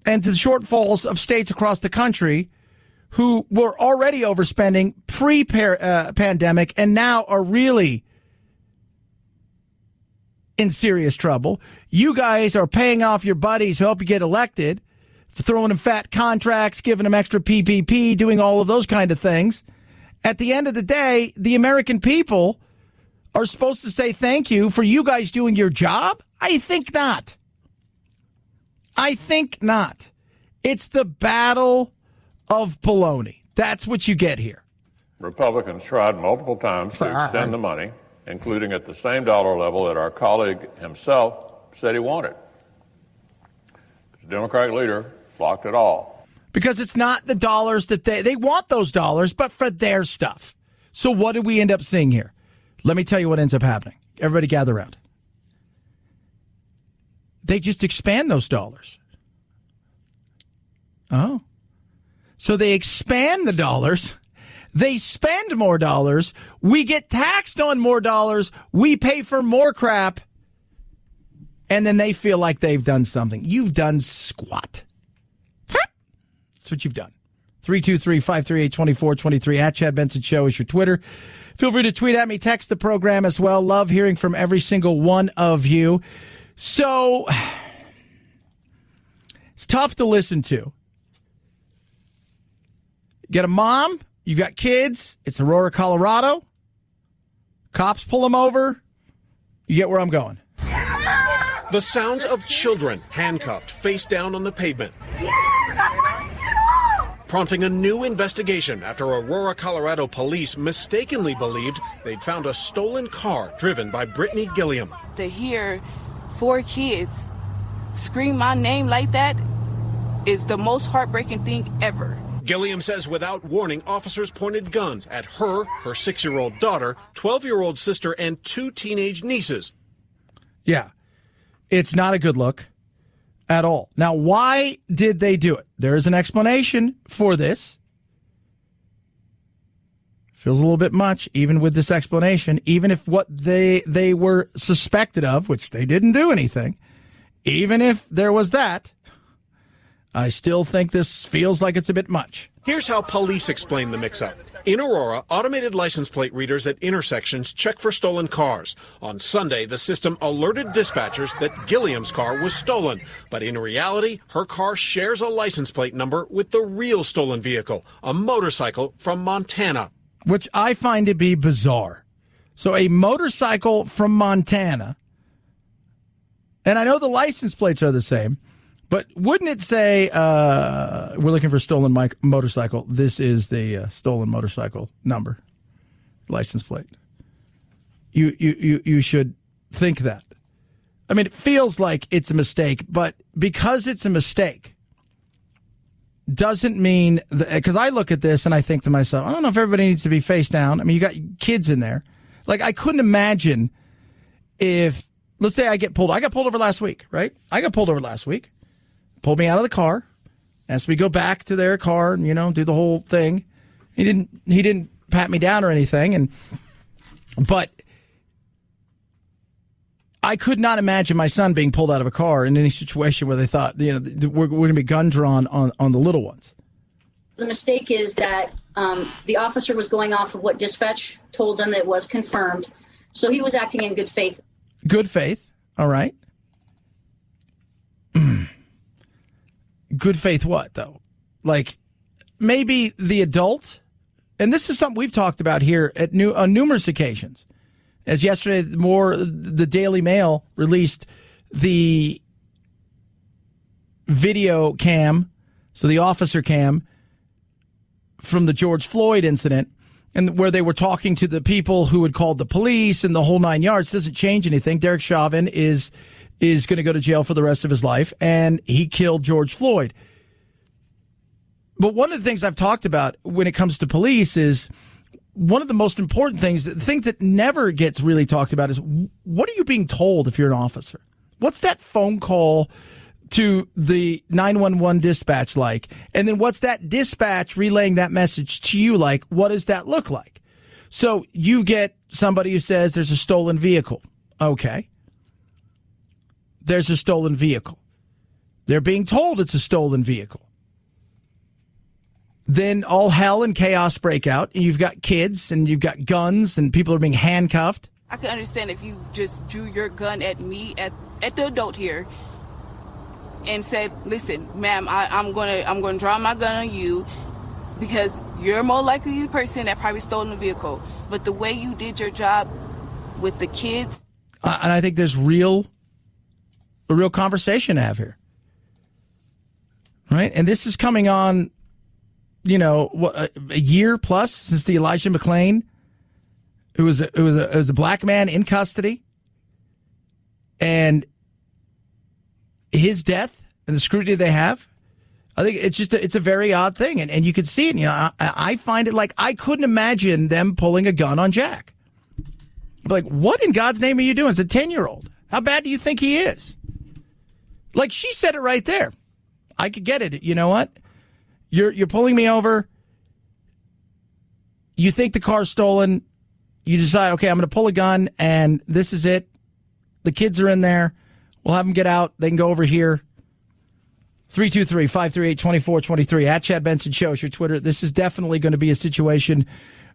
and to the shortfalls of states across the country who were already overspending pre-pandemic and now are really in serious trouble. You guys are paying off your buddies who help you get elected for throwing them fat contracts, giving them extra PPP, doing all of those kind of things. At the end of the day, the American people are supposed to say thank you for you guys doing your job? I think not. I think not. It's the battle of baloney. That's what you get here. Republicans tried multiple times to extend the money, including at the same dollar level that our colleague himself said he wanted. The Democratic leader blocked it all. Because it's not the dollars that they want those dollars, but for their stuff. So what did we end up seeing here? Let me tell you what ends up happening. Everybody gather around. They just expand those dollars. Oh. So they expand the dollars. They spend more dollars. We get taxed on more dollars. We pay for more crap. And then they feel like they've done something. You've done squat. That's what you've done. 323-538-2423 at Chad Benson Show is your Twitter. Feel free to tweet at me, text the program as well. Love hearing from every single one of you. So, it's tough to listen to. You got a mom, you've got kids, it's Aurora, Colorado. Cops pull them over. You get where I'm going. The sounds of children handcuffed face down on the pavement. Prompting a new investigation after Aurora, Colorado police mistakenly believed they'd found a stolen car driven by Brittany Gilliam. To hear 4 kids scream my name like that is the most heartbreaking thing ever. Gilliam says without warning, officers pointed guns at her 6-year-old daughter, 12-year-old sister, and 2 teenage nieces. Yeah, it's not a good look at all. Now, why did they do it? There is an explanation for this. Feels a little bit much, even with this explanation, even if what they were suspected of, which they didn't do anything, even if there was that, I still think this feels like it's a bit much. Here's how police explain the mix-up. In Aurora, automated license plate readers at intersections check for stolen cars. On Sunday, the system alerted dispatchers that Gilliam's car was stolen. But in reality, her car shares a license plate number with the real stolen vehicle, a motorcycle from Montana. Which I find to be bizarre. So a motorcycle from Montana, and I know the license plates are the same, but wouldn't it say, we're looking for stolen motorcycle, this is the stolen motorcycle number, license plate. You should think that. I mean, it feels like it's a mistake, but because it's a mistake doesn't mean, because I look at this and I think to myself, I don't know if everybody needs to be face down. I mean, you got kids in there. Like, I couldn't imagine if, let's say I got pulled over last week, right? I got pulled over last week. Pulled me out of the car, asked me to go back to their car and, do the whole thing. He didn't pat me down or anything. But I could not imagine my son being pulled out of a car in any situation where they thought, we're going to be gun drawn on the little ones. The mistake is that the officer was going off of what dispatch told them that was confirmed. So he was acting in good faith. Good faith. All right. Good faith what, though? Like, maybe the adult, and this is something we've talked about here on numerous occasions. As yesterday, the Daily Mail released the video cam, so the officer cam from the George Floyd incident, and where they were talking to the people who had called the police and the whole 9 yards. Doesn't change anything. Derek Chauvin is going to go to jail for the rest of his life, and he killed George Floyd. But one of the things I've talked about when it comes to police is one of the most important things, the thing that never gets really talked about is, what are you being told if you're an officer? What's that phone call to the 911 dispatch like? And then what's that dispatch relaying that message to you like? What does that look like? So you get somebody who says there's a stolen vehicle. Okay. There's a stolen vehicle. They're being told it's a stolen vehicle. Then all hell and chaos break out, and you've got kids, and you've got guns, and people are being handcuffed. I can understand if you just drew your gun at me, at the adult here, and said, listen, ma'am, I'm gonna draw my gun on you because you're more likely the person that probably stolen the vehicle. But the way you did your job with the kids. And I think there's a real conversation to have here. Right? And this is coming on, a year plus since the Elijah McClain, who was a black man in custody, and his death and the scrutiny they have. I think it's a very odd thing, and you can see it. I find it like I couldn't imagine them pulling a gun on Jack. Like, what in God's name are you doing? It's a 10-year-old. How bad do you think he is? Like, she said it right there. I could get it. You know what? You're pulling me over. You think the car's stolen. You decide, okay, I'm going to pull a gun, and this is it. The kids are in there. We'll have them get out. They can go over here. 323-538-2423. At Chad Benson Show is your Twitter. This is definitely going to be a situation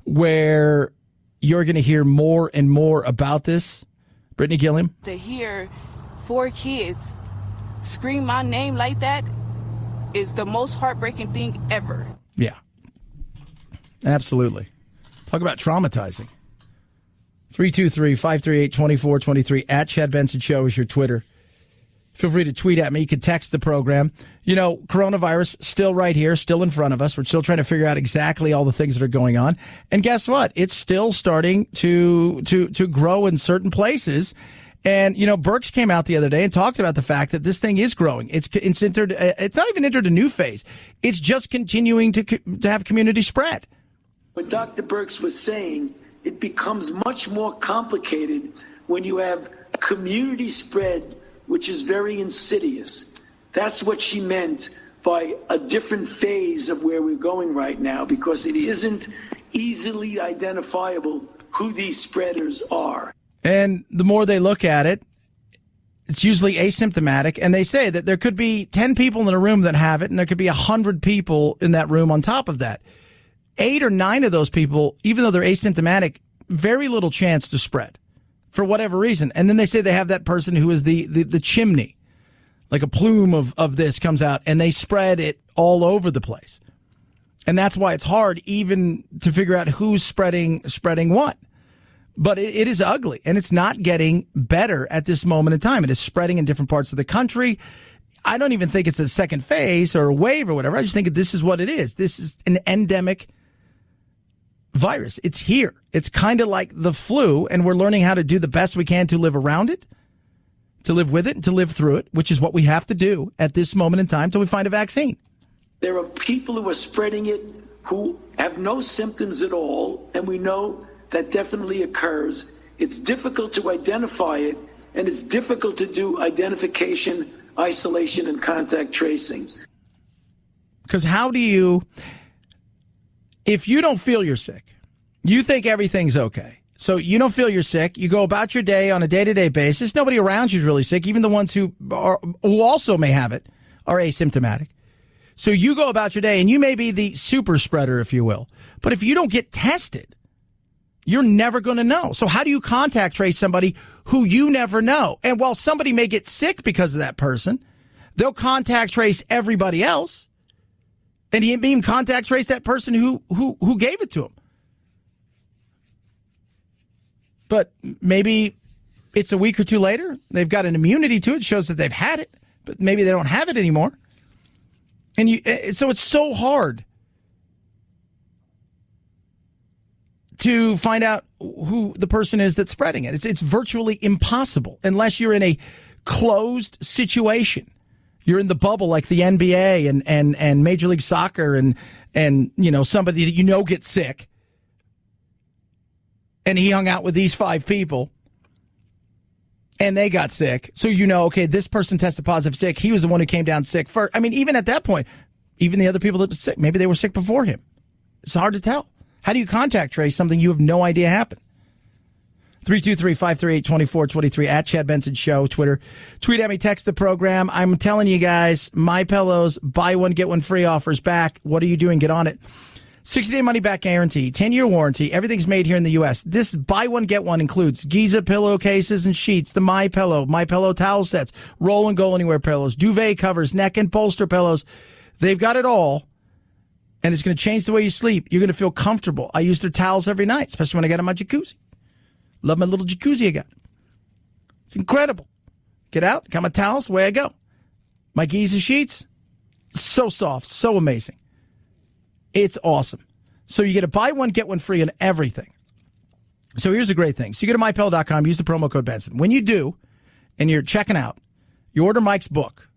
where you're going to hear more and more about this. Brittany Gilliam? To hear 4 kids scream my name like that is the most heartbreaking thing ever. Yeah. Absolutely. Talk about traumatizing. 323-538-2423. At Chad Benson Show is your Twitter. Feel free to tweet at me. You can text the program. Coronavirus still right here, still in front of us. We're still trying to figure out exactly all the things that are going on. And guess what? It's still starting to grow in certain places. And, Birx came out the other day and talked about the fact that this thing is growing. It's not even entered a new phase. It's just continuing to have community spread. What Dr. Birx was saying, it becomes much more complicated when you have community spread, which is very insidious. That's what she meant by a different phase of where we're going right now, because it isn't easily identifiable who these spreaders are. And the more they look at it, it's usually asymptomatic. And they say that there could be 10 people in a room that have it, and there could be 100 people in that room on top of that. 8 or 9 of those people, even though they're asymptomatic, very little chance to spread for whatever reason. And then they say they have that person who is the chimney, like a plume of this comes out, and they spread it all over the place. And that's why it's hard even to figure out who's spreading what. But it is ugly, and it's not getting better at this moment in time. It is spreading in different parts of the country. I don't even think it's a second phase or a wave or whatever. I just think this is what it is. This is an endemic virus. It's here. It's kind of like the flu, and we're learning how to do the best we can to live around it, to live with it, and to live through it, which is what we have to do at this moment in time till we find a vaccine. There are people who are spreading it who have no symptoms at all, and we know that definitely occurs. It's difficult to identify it, and it's difficult to do identification, isolation, and contact tracing. Because how do you, if you don't feel you're sick, you think everything's okay. So you don't feel you're sick. You go about your day on a day-to-day basis. Nobody around you is really sick. Even the ones who also may have it are asymptomatic. So you go about your day, and you may be the super spreader, if you will. But if you don't get tested, you're never going to know. So how do you contact trace somebody who you never know? And while somebody may get sick because of that person, they'll contact trace everybody else, and even contact trace that person who gave it to them. But maybe it's a week or two later. They've got an immunity to it. It shows that they've had it, but maybe they don't have it anymore. And so it's so hard to find out who the person is that's spreading it. It's virtually impossible unless you're in a closed situation. You're in the bubble like the NBA and Major League Soccer and somebody that gets sick. And he hung out with these 5 people. and they got sick. So okay, this person tested positive sick. He was the one who came down sick first. I mean, even at that point, even the other people that were sick, maybe they were sick before him. It's hard to tell. How do you contact trace something you have no idea happened? 323-538-2423 at Chad Benson Show, Twitter. Tweet at me, text the program. I'm telling you guys, MyPillow's buy one, get one free offers back. What are you doing? Get on it. 60-day money-back guarantee, 10-year warranty. Everything's made here in the U.S. This buy one, get one includes Giza pillowcases and sheets, the MyPillow towel sets, roll and go anywhere pillows, duvet covers, neck and bolster pillows. They've got it all, and it's going to change the way you sleep. You're going to feel comfortable. I use their towels every night, especially when I get in my jacuzzi. Love my little jacuzzi I got. It's incredible. Get out, got my towels, away I go. My Giza sheets, so soft, so amazing. It's awesome. So you get a buy one, get one free on everything. So here's the great thing. So you go to MyPillow.com, use the promo code Benson. When you do, and you're checking out, you order Mike's book,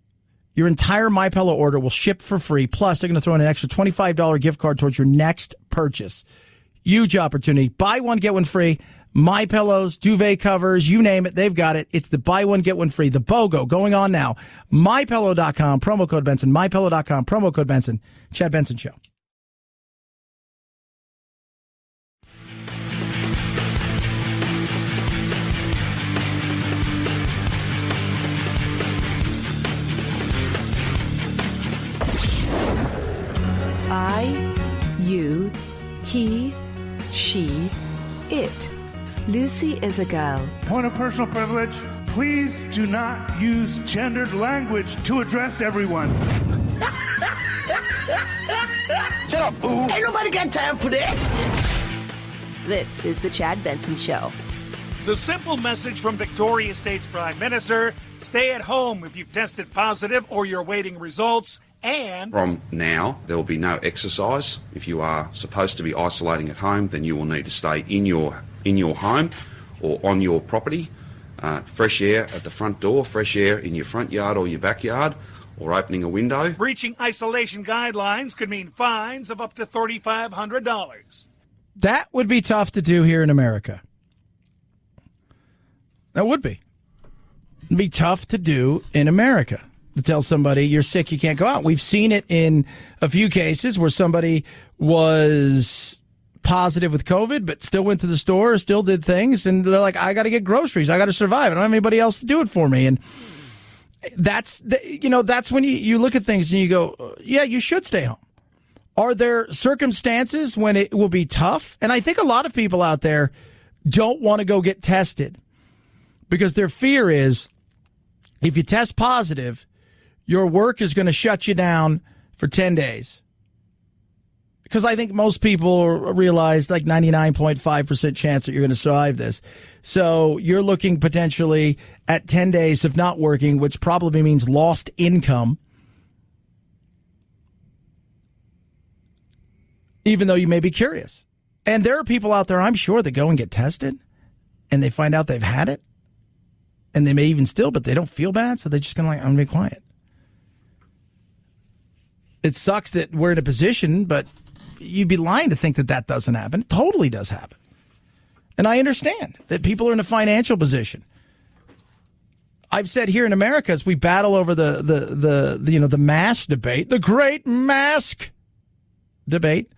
your entire MyPillow order will ship for free. Plus, they're going to throw in an extra $25 gift card towards your next purchase. Huge opportunity. Buy one, get one free. MyPillows, duvet covers, you name it, they've got it. It's the buy one, get one free. The BOGO going on now. MyPillow.com, promo code Benson. MyPillow.com, promo code Benson. Chad Benson Show. I, you, he, she, it. Lucy is a girl. Point of personal privilege, please do not use gendered language to address everyone. Shut up, boo. Ain't nobody got time for this. This is the Chad Benson Show. The simple message from Victoria State's Prime Minister, stay at home if you've tested positive or you're waiting results. And from now, there will be no exercise. If you are supposed to be isolating at home, then you will need to stay in your home or on your property. Fresh air at the front door, fresh air in your front yard or your backyard, or opening a window. Breaching isolation guidelines could mean fines of up to $3,500. That would be tough to do here in America. That would be. It'd be tough to do in America. To tell somebody you're sick, you can't go out. We've seen it in a few cases where somebody was positive with COVID, but still went to the store, still did things, and they're like, I got to get groceries. I got to survive. I don't have anybody else to do it for me. And that's when you look at things and you go, yeah, you should stay home. Are there circumstances when it will be tough? And I think a lot of people out there don't want to go get tested because their fear is if you test positive, your work is going to shut you down for 10 days. Because I think most people realize like 99.5% chance that you're going to survive this. So you're looking potentially at 10 days of not working, which probably means lost income. Even though you may be curious. And there are people out there, I'm sure, that go and get tested and they find out they've had it. And they may even still, but they don't feel bad. So they're just going to I'm going to be quiet. It sucks that we're in a position, but you'd be lying to think that that doesn't happen. It totally does happen. And I understand that people are in a financial position. I've said here in America, as we battle over the mask debate, the great mask debate,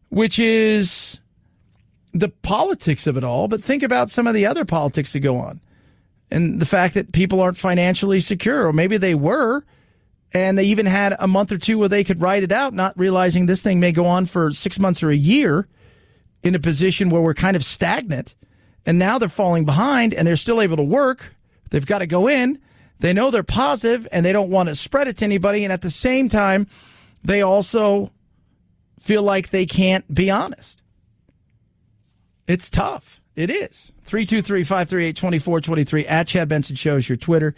which is the politics of it all. But think about some of the other politics that go on and the fact that people aren't financially secure, or maybe they were. And they even had a month or two where they could ride it out, not realizing this thing may go on for 6 months or a year in a position where we're kind of stagnant. And now they're falling behind and they're still able to work. They've got to go in. They know they're positive and they don't want to spread it to anybody. And at the same time, they also feel like they can't be honest. It's tough. It is. 323-538-2423 at Chad Benson Show is your Twitter.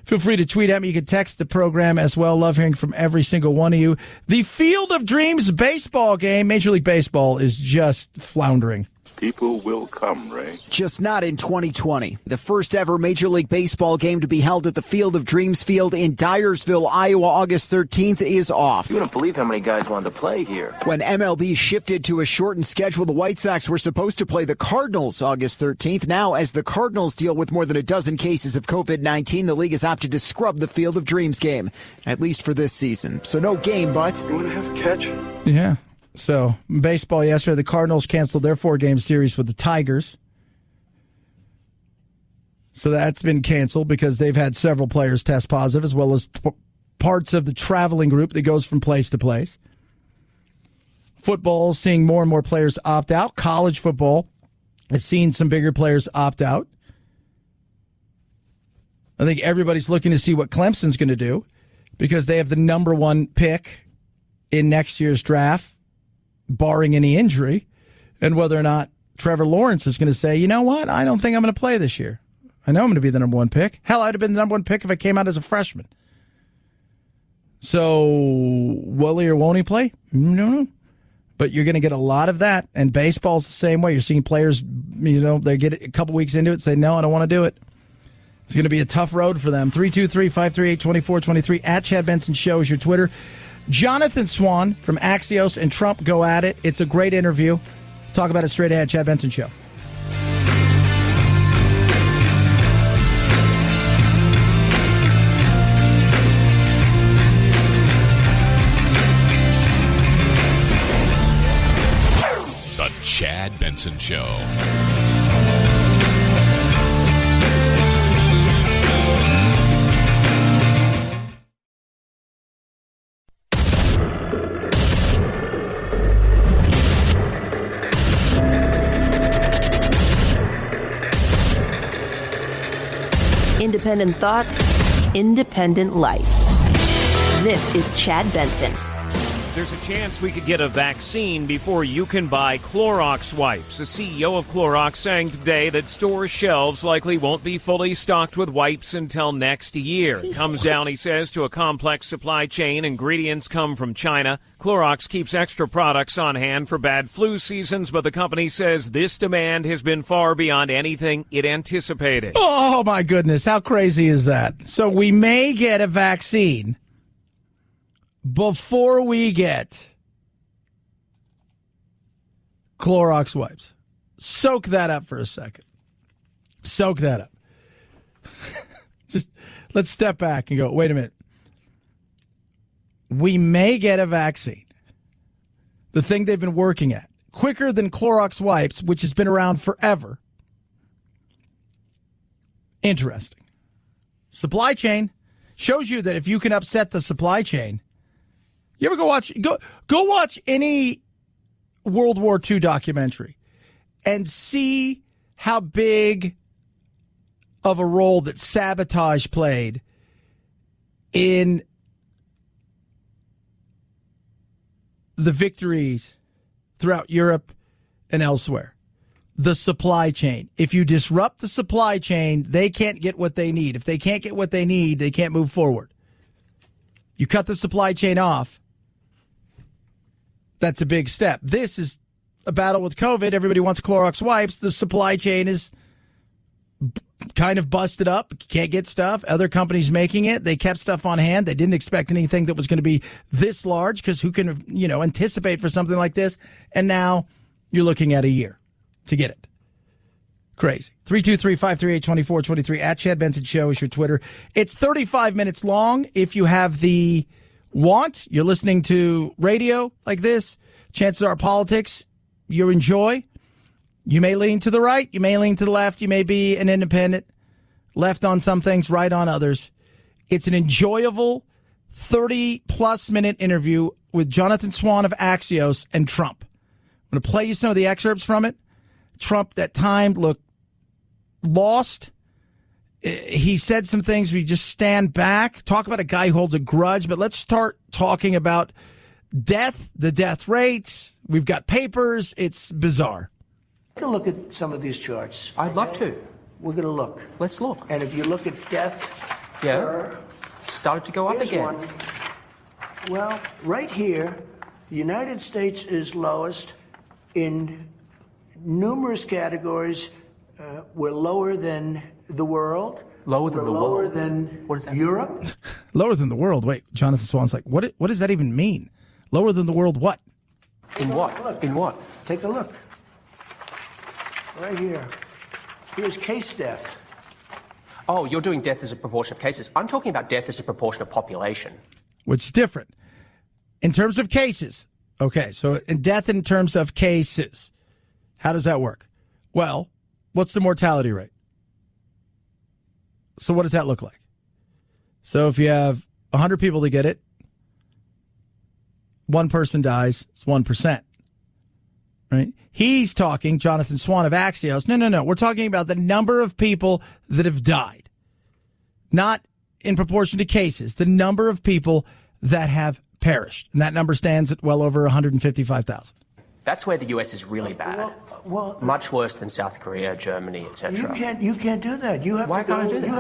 Feel free to tweet at me. You can text the program as well. Love hearing from every single one of you. The Field of Dreams baseball game, Major League Baseball, is just floundering. People will come, Ray. Just not in 2020. The first ever Major League Baseball game to be held at the Field of Dreams Field in Dyersville, Iowa, August 13th is off. You wouldn't believe how many guys wanted to play here. When MLB shifted to a shortened schedule, the White Sox were supposed to play the Cardinals August 13th. Now, as the Cardinals deal with more than a dozen cases of COVID-19, the league has opted to scrub the Field of Dreams game, at least for this season. So no game, but... You want to have a catch? Yeah. So, baseball yesterday, the Cardinals canceled their 4-game series with the Tigers. So that's been canceled because they've had several players test positive, as well as parts of the traveling group that goes from place to place. Football seeing more and more players opt out. College football has seen some bigger players opt out. I think everybody's looking to see what Clemson's going to do because they have the number 1 pick in next year's draft, barring any injury, and whether or not Trevor Lawrence is going to say, you know what, I don't think I'm going to play this year. I know I'm going to be the number 1 pick. Hell, I'd have been the number 1 pick if I came out as a freshman. So, will he or won't he play? No. But you're going to get a lot of that, and baseball's the same way. You're seeing players, they get a couple weeks into it, say, no, I don't want to do it. It's going to be a tough road for them. 323-538-2423. At Chad Benson Show is your Twitter. Jonathan Swan from Axios and Trump go at it. It's a great interview. Talk about it straight ahead. Chad Benson Show. The Chad Benson Show. Independent thoughts, independent life. This is Chad Benson. There's a chance we could get a vaccine before you can buy Clorox wipes. The CEO of Clorox saying today that store shelves likely won't be fully stocked with wipes until next year. It comes down, he says, to a complex supply chain. Ingredients come from China. Clorox keeps extra products on hand for bad flu seasons, but the company says this demand has been far beyond anything it anticipated. Oh, my goodness. How crazy is that? So we may get a vaccine before we get Clorox wipes. Soak that up for a second. Soak that up. Just let's step back and go, wait a minute. We may get a vaccine. The thing they've been working at. Quicker than Clorox wipes, which has been around forever. Interesting. Supply chain shows you that if you can upset the supply chain. You ever go watch any World War II documentary and see how big of a role that sabotage played in the victories throughout Europe and elsewhere. The supply chain. If you disrupt the supply chain, they can't get what they need. If they can't get what they need, they can't move forward. You cut the supply chain off. That's a big step. This is a battle with COVID. Everybody wants Clorox wipes. The supply chain is kind of busted up. Can't get stuff. Other companies making it. They kept stuff on hand. They didn't expect anything that was going to be this large because who can, anticipate for something like this? And now you're looking at a year to get it. Crazy. 323-538-2423. At Chad Benson Show is your Twitter. It's 35 minutes long. If you have the want, you're listening to radio like this, chances are politics you enjoy. You may lean to the right, you may lean to the left, you may be an independent, left on some things, right on others. It's an enjoyable 30-plus minute interview with Jonathan Swan of Axios and Trump. I'm going to play you some of the excerpts from it. Trump, that time, looked lost. He said some things where you just stand back, talk about a guy who holds a grudge, but let's start talking about death, the death rates. We've got papers. It's bizarre. Take a look at some of these charts. I'd love to. We're going to look. Let's look. And if you look at death, it's started to go up again. One. Well, right here, the United States is lowest in numerous categories. We're lower than the world. Lower than the world? Lower than what is that? Europe. Lower than the world. Wait, Jonathan Swan's like, what does that even mean? Lower than the world what? In what? Look. In what? Take a look. Right here. Here's case death. Oh, you're doing death as a proportion of cases. I'm talking about death as a proportion of population. Which is different. In terms of cases. Okay, so in death in terms of cases. How does that work? Well, what's the mortality rate? So what does that look like? So if you have 100 people to get it, one person dies, it's 1%. Right? He's talking, Jonathan Swan of Axios. No. We're talking about the number of people that have died. Not in proportion to cases. The number of people that have perished. And that number stands at well over 155,000. That's where the US is really bad. Well, much worse than South Korea, Germany, etc. You can't do that. You have Why to go, can't I do that? You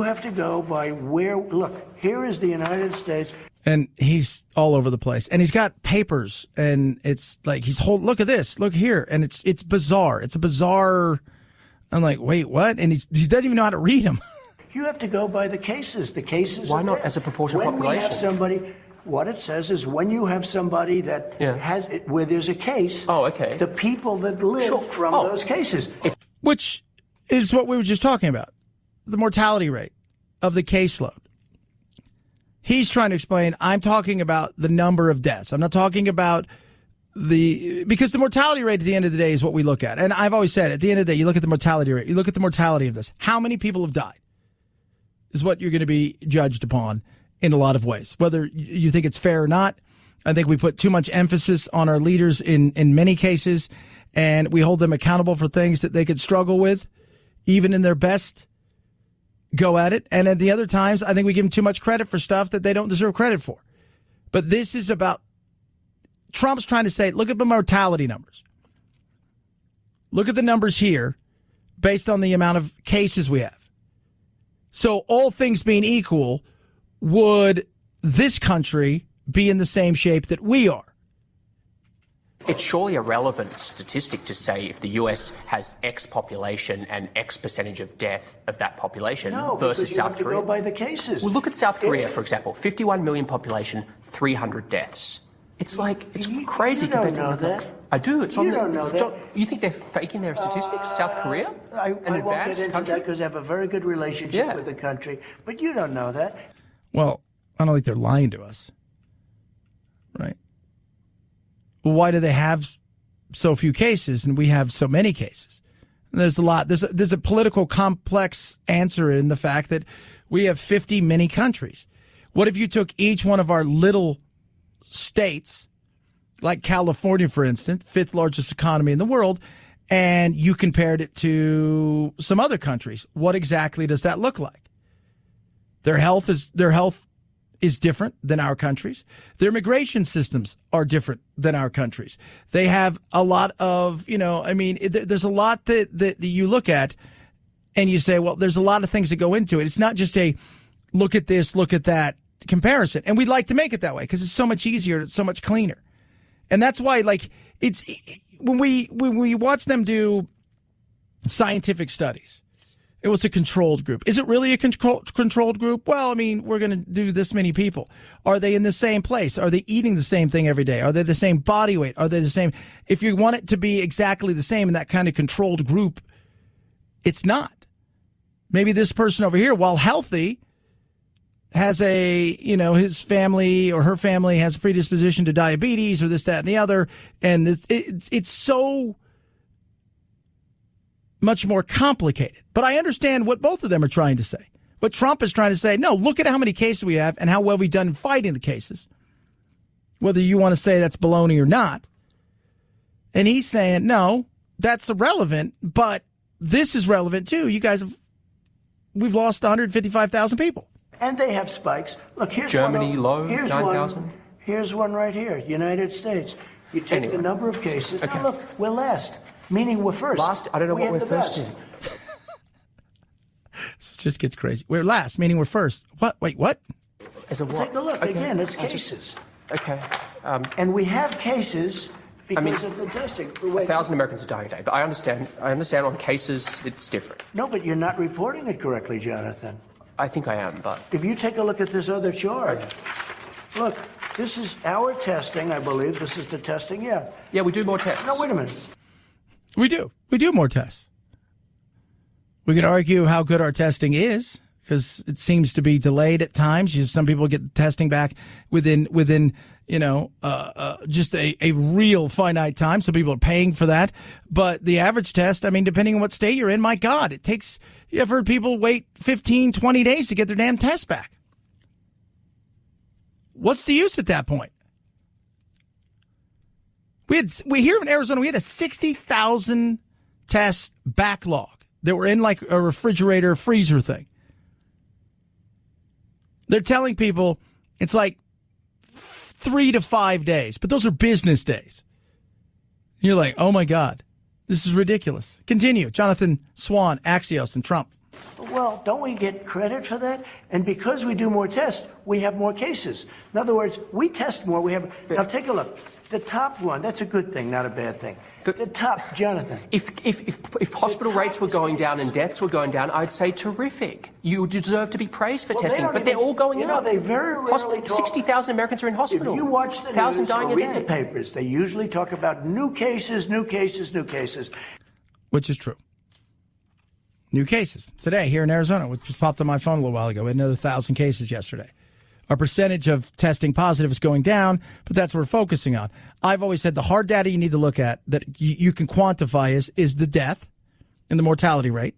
have to go by where. Look, here is the United States. And he's all over the place. And he's got papers, and it's like look at this, look here, and it's bizarre. It's a bizarre. I'm like, wait, what? And he doesn't even know how to read them. You have to go by the cases. The cases. Why not as a proportion of population? When we have somebody, what it says is when you have somebody that has where there's a case. Oh, okay. The people that live from those cases, which is what we were just talking about, the mortality rate of the caseload. He's trying to explain, I'm talking about the number of deaths. I'm not talking about because the mortality rate at the end of the day is what we look at. And I've always said, at the end of the day, you look at the mortality rate, you look at the mortality of this. How many people have died is what you're going to be judged upon in a lot of ways. Whether you think it's fair or not, I think we put too much emphasis on our leaders in many cases, and we hold them accountable for things that they could struggle with, even in their best go at it. And at the other times, I think we give them too much credit for stuff that they don't deserve credit for. But this is about Trump's trying to say, look at the mortality numbers. Look at the numbers here based on the amount of cases we have. So all things being equal, would this country be in the same shape that we are? It's surely a relevant statistic to say if the US has X population and X percentage of death of that population versus South Korea. You have to go by the cases. Well, look at South Korea, for example. 51 million population, 300 deaths. It's like, it's crazy. You don't know that. I do. It's on you don't know that. You think they're faking their statistics, South Korea? I won't get into that because I have a very good relationship with the country. But you don't know that. Well, I don't think they're lying to us. Right? Well, why do they have so few cases and we have so many cases? And there's a lot. There's a political complex answer in the fact that we have 50 mini countries. What if you took each one of our little states, like California, for instance, fifth largest economy in the world, and you compared it to some other countries? What exactly does that look like? Their health is different than our countries. Their immigration systems are different than our countries. They have a lot of, there's a lot that you look at and you say, well, there's a lot of things that go into it. It's not just a look at this, look at that comparison. And we'd like to make it that way because it's so much easier. It's so much cleaner. And that's why, it's when we watch them do scientific studies, it was a controlled group. Is it really a controlled group? Well, we're going to do this many people. Are they in the same place? Are they eating the same thing every day? Are they the same body weight? Are they the same? If you want it to be exactly the same in that kind of controlled group, it's not. Maybe this person over here, while healthy, has his family or her family has a predisposition to diabetes or this, that, and the other. And it's so much more complicated. But I understand what both of them are trying to say. What Trump is trying to say, no, look at how many cases we have and how well we've done in fighting the cases, whether you want to say that's baloney or not. And he's saying, no, that's irrelevant, but this is relevant too. We've lost 155,000 people. And they have spikes. Look, here's Germany, low, 9,000. Here's one right here, United States. You take the number of cases. Okay. Now look, we're last, meaning we're first. Last, I don't know what we're first in. It just gets crazy. We're last, meaning we're first. What? Wait, what? As a what? Take a look. Okay. Again, it's cases. Okay. And we have cases because of the testing. 1,000 Americans are dying a day, but I understand on cases it's different. No, but you're not reporting it correctly, Jonathan. I think I am, but... If you take a look at this other chart, look, this is our testing, I believe. This is the testing, yeah. Yeah, we do more tests. No, wait a minute. We do. We do more tests. We can argue how good our testing is, because it seems to be delayed at times. Some people get testing back within just a real finite time. Some people are paying for that. But the average test, I mean, depending on what state you're in, my God, it takes, I've heard people wait 15, 20 days to get their damn test back. What's the use at that point? We here in Arizona, we had a 60,000 test backlog that were in like a refrigerator freezer thing. They're telling people it's like 3 to 5 days, but those are business days. You're like, oh my God, this is ridiculous. Continue. Jonathan Swan, Axios, and Trump. Well, don't we get credit for that? And because we do more tests, we have more cases. In other words, we test more. Now take a look. The top one, that's a good thing, not a bad thing. The top, Jonathan. If hospital rates were going down and deaths were going down, I'd say terrific. You deserve to be praised for testing, but they're all going up. They very rarely talk. 60,000 Americans are in hospital. If you watch the 1,000 news dying or a read day. the papers, they usually talk about new cases. Which is true. New cases. Today, here in Arizona, which just popped on my phone a little while ago, we had another 1,000 cases yesterday. Our percentage of testing positive is going down, but that's what we're focusing on. I've always said the hard data you need to look at that you can quantify is the death and the mortality rate,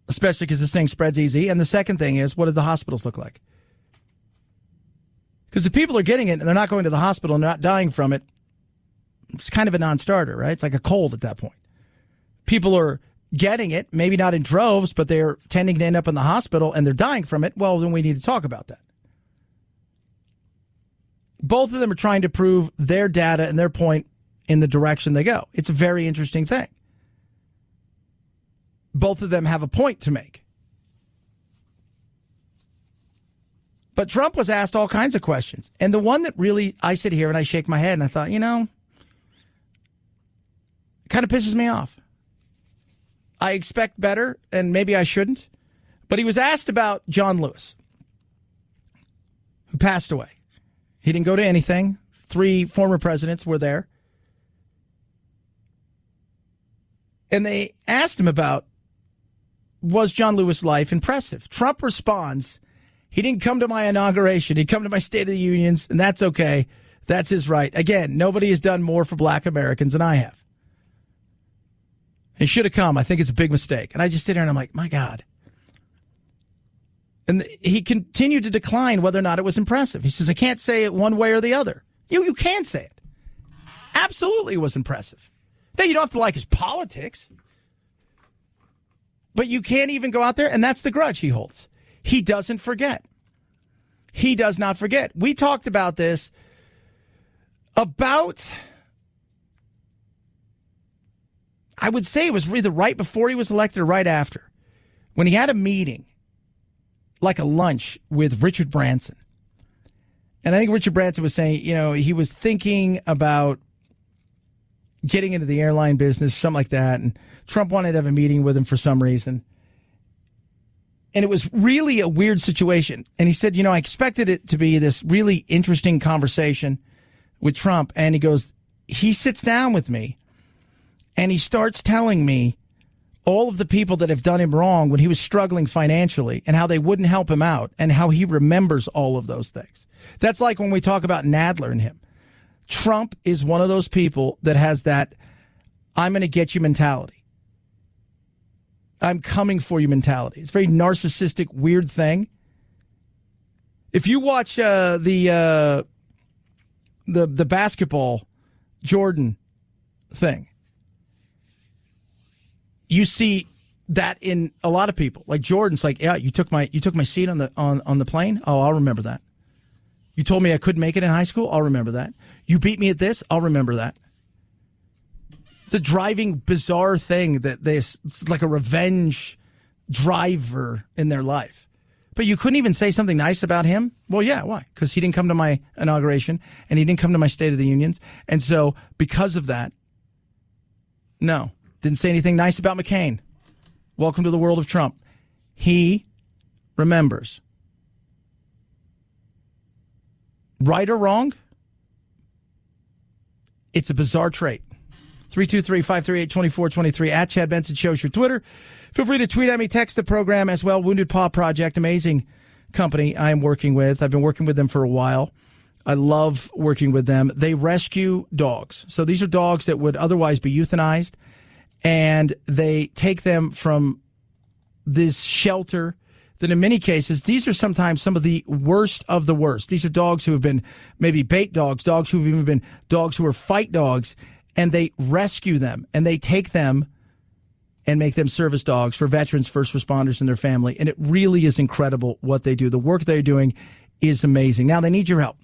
especially because this thing spreads easy. And the second thing is, what do the hospitals look like? Because if people are getting it and they're not going to the hospital and they're not dying from it, it's kind of a non-starter, right? It's like a cold at that point. People are getting it, maybe not in droves, but they're tending to end up in the hospital and they're dying from it. Well, then we need to talk about that. Both of them are trying to prove their data and their point in the direction they go. It's a very interesting thing. Both of them have a point to make. But Trump was asked all kinds of questions. And the one that really, I sit here and I shake my head and I thought, it kind of pisses me off. I expect better, and maybe I shouldn't. But he was asked about John Lewis, who passed away. He didn't go to anything. 3 former presidents were there. And they asked him about, was John Lewis' life impressive? Trump responds, he didn't come to my inauguration. He'd come to my State of the Unions, and that's okay. That's his right. Again, nobody has done more for black Americans than I have. He should have come. I think it's a big mistake. And I just sit there and I'm like, my God. And he continued to decline whether or not it was impressive. He says, I can't say it one way or the other. You can say it. Absolutely it was impressive. Now, you don't have to like his politics. But you can't even go out there, and that's the grudge he holds. He doesn't forget. He does not forget. We talked about this about... I would say it was either right before he was elected or right after, when he had a meeting, like a lunch with Richard Branson. And I think Richard Branson was saying, he was thinking about getting into the airline business, something like that. And Trump wanted to have a meeting with him for some reason. And it was really a weird situation. And he said, I expected it to be this really interesting conversation with Trump. And he goes, he sits down with me. And he starts telling me all of the people that have done him wrong when he was struggling financially and how they wouldn't help him out and how he remembers all of those things. That's like when we talk about Nadler and him. Trump is one of those people that has that I'm going to get you mentality. I'm coming for you mentality. It's a very narcissistic, weird thing. If you watch the basketball Jordan thing, you see that in a lot of people. Like Jordan's like, yeah, you took my seat on the plane? Oh, I'll remember that. You told me I couldn't make it in high school? I'll remember that. You beat me at this? I'll remember that. It's a driving, bizarre thing that it's like a revenge driver in their life. But you couldn't even say something nice about him? Well, yeah, why? Because he didn't come to my inauguration, and he didn't come to my State of the Unions. And so, because of that, no. Didn't say anything nice about McCain. Welcome to the world of Trump. He remembers. Right or wrong? It's a bizarre trait. 323-538-2423 at Chad Benson Show's your Twitter. Feel free to tweet at me, text the program as well. Wounded Paw Project, amazing company I am working with. I've been working with them for a while. I love working with them. They rescue dogs. So these are dogs that would otherwise be euthanized, and they take them from this shelter that in many cases, these are sometimes some of the worst of the worst. These are dogs who have been maybe bait dogs, dogs who have even been dogs who are fight dogs, and they rescue them, and they take them and make them service dogs for veterans, first responders, and their family. And it really is incredible what they do. The work they're doing is amazing. Now, they need your help.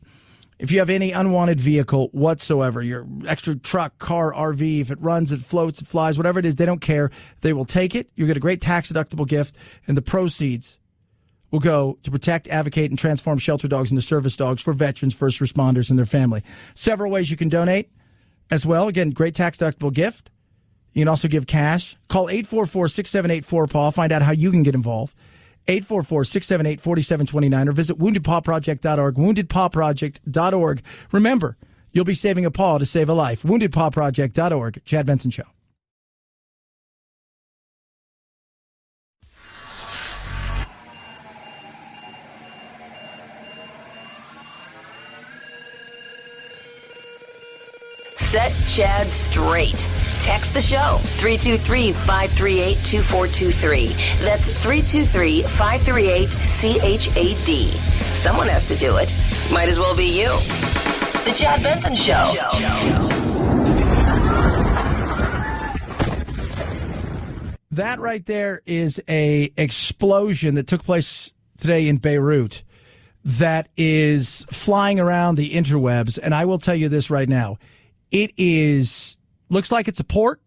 If you have any unwanted vehicle whatsoever, your extra truck, car, RV, if it runs, it floats, it flies, whatever it is, they don't care. They will take it. You get a great tax-deductible gift, and the proceeds will go to protect, advocate, and transform shelter dogs into service dogs for veterans, first responders, and their family. Several ways you can donate as well. Again, great tax-deductible gift. You can also give cash. Call 844-678-4PAW. Find out how you can get involved. 844-678-4729 or visit woundedpawproject.org, woundedpawproject.org. Remember, you'll be saving a paw to save a life. woundedpawproject.org. Chad Benson Show. Set Chad straight. Text the show, 323-538-2423. That's 323-538-CHAD. Someone has to do it. Might as well be you. The Chad Benson Show. That right there is a explosion that took place today in Beirut that is flying around the interwebs. And I will tell you this right now. Looks like it's a port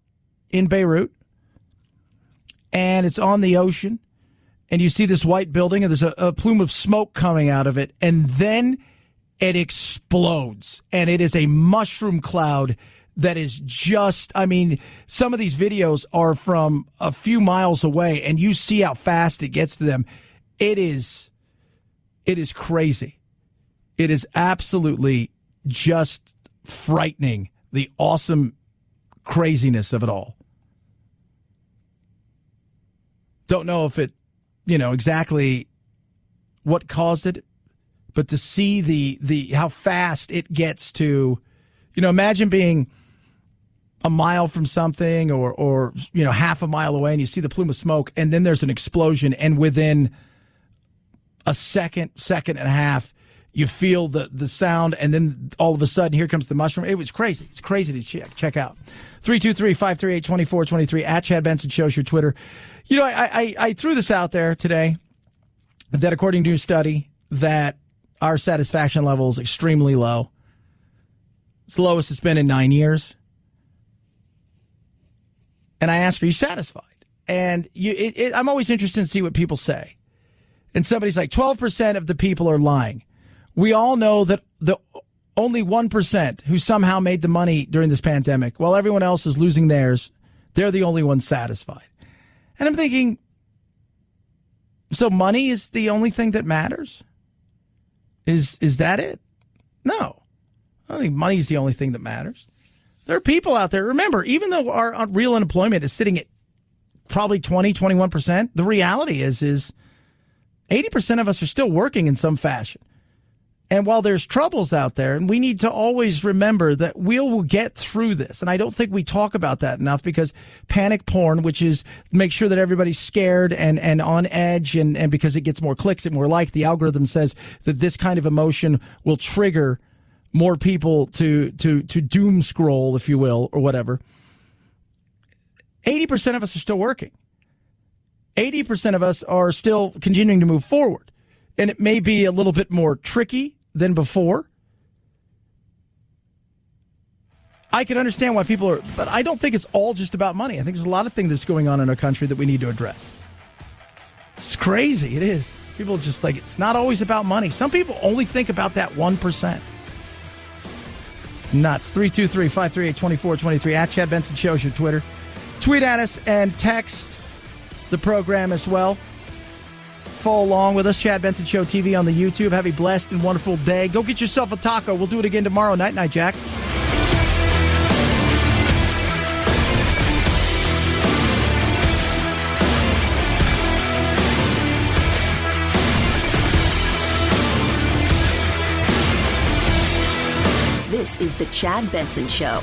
in Beirut, and it's on the ocean, and you see this white building, and there's a plume of smoke coming out of it, and then it explodes, and it is a mushroom cloud that is just, I mean, some of these videos are from a few miles away, and you see how fast it gets to them. It is crazy. It is absolutely just frightening, the awesome craziness of it all. Don't know if it, exactly what caused it, but to see the how fast it gets to, imagine being a mile from something or half a mile away, and you see the plume of smoke, and then there's an explosion, and within a second and a half, you feel the sound, and then all of a sudden, here comes the mushroom. It was crazy. It's crazy to check out. 323-538-2423 at Chad Benson Show's your Twitter. I threw this out there today that according to a study that our satisfaction level is extremely low. It's the lowest it's been in 9 years. And I ask, are you satisfied? And I'm always interested to see what people say. And somebody's like, 12% of the people are lying. We all know that the only 1% who somehow made the money during this pandemic, while everyone else is losing theirs, they're the only ones satisfied. And I'm thinking, so money is the only thing that matters? Is that it? No. I don't think money is the only thing that matters. There are people out there. Remember, even though our real unemployment is sitting at probably 20, 21%, the reality is 80% of us are still working in some fashion. And while there's troubles out there, and we need to always remember that we will get through this. And I don't think we talk about that enough, because panic porn, which is make sure that everybody's scared and on edge, and because it gets more clicks and more likes, the algorithm says that this kind of emotion will trigger more people to doom scroll, if you will, or whatever. 80% of us are still working. 80% of us are still continuing to move forward. And it may be a little bit more tricky than before. I can understand why people are, but I don't think it's all just about money. I think there's a lot of things that's going on in our country that we need to address. It's crazy. It is. People just like, it's not always about money. Some people only think about that 1%. Nuts. 323-538-2423. At Chad Benson Show is your Twitter. Tweet at us and text the program as well. Follow along with us, Chad Benson Show TV on the YouTube. Have a blessed and wonderful day. Go get yourself a taco. We'll do it again tomorrow. Night, Jack. This is the Chad Benson Show.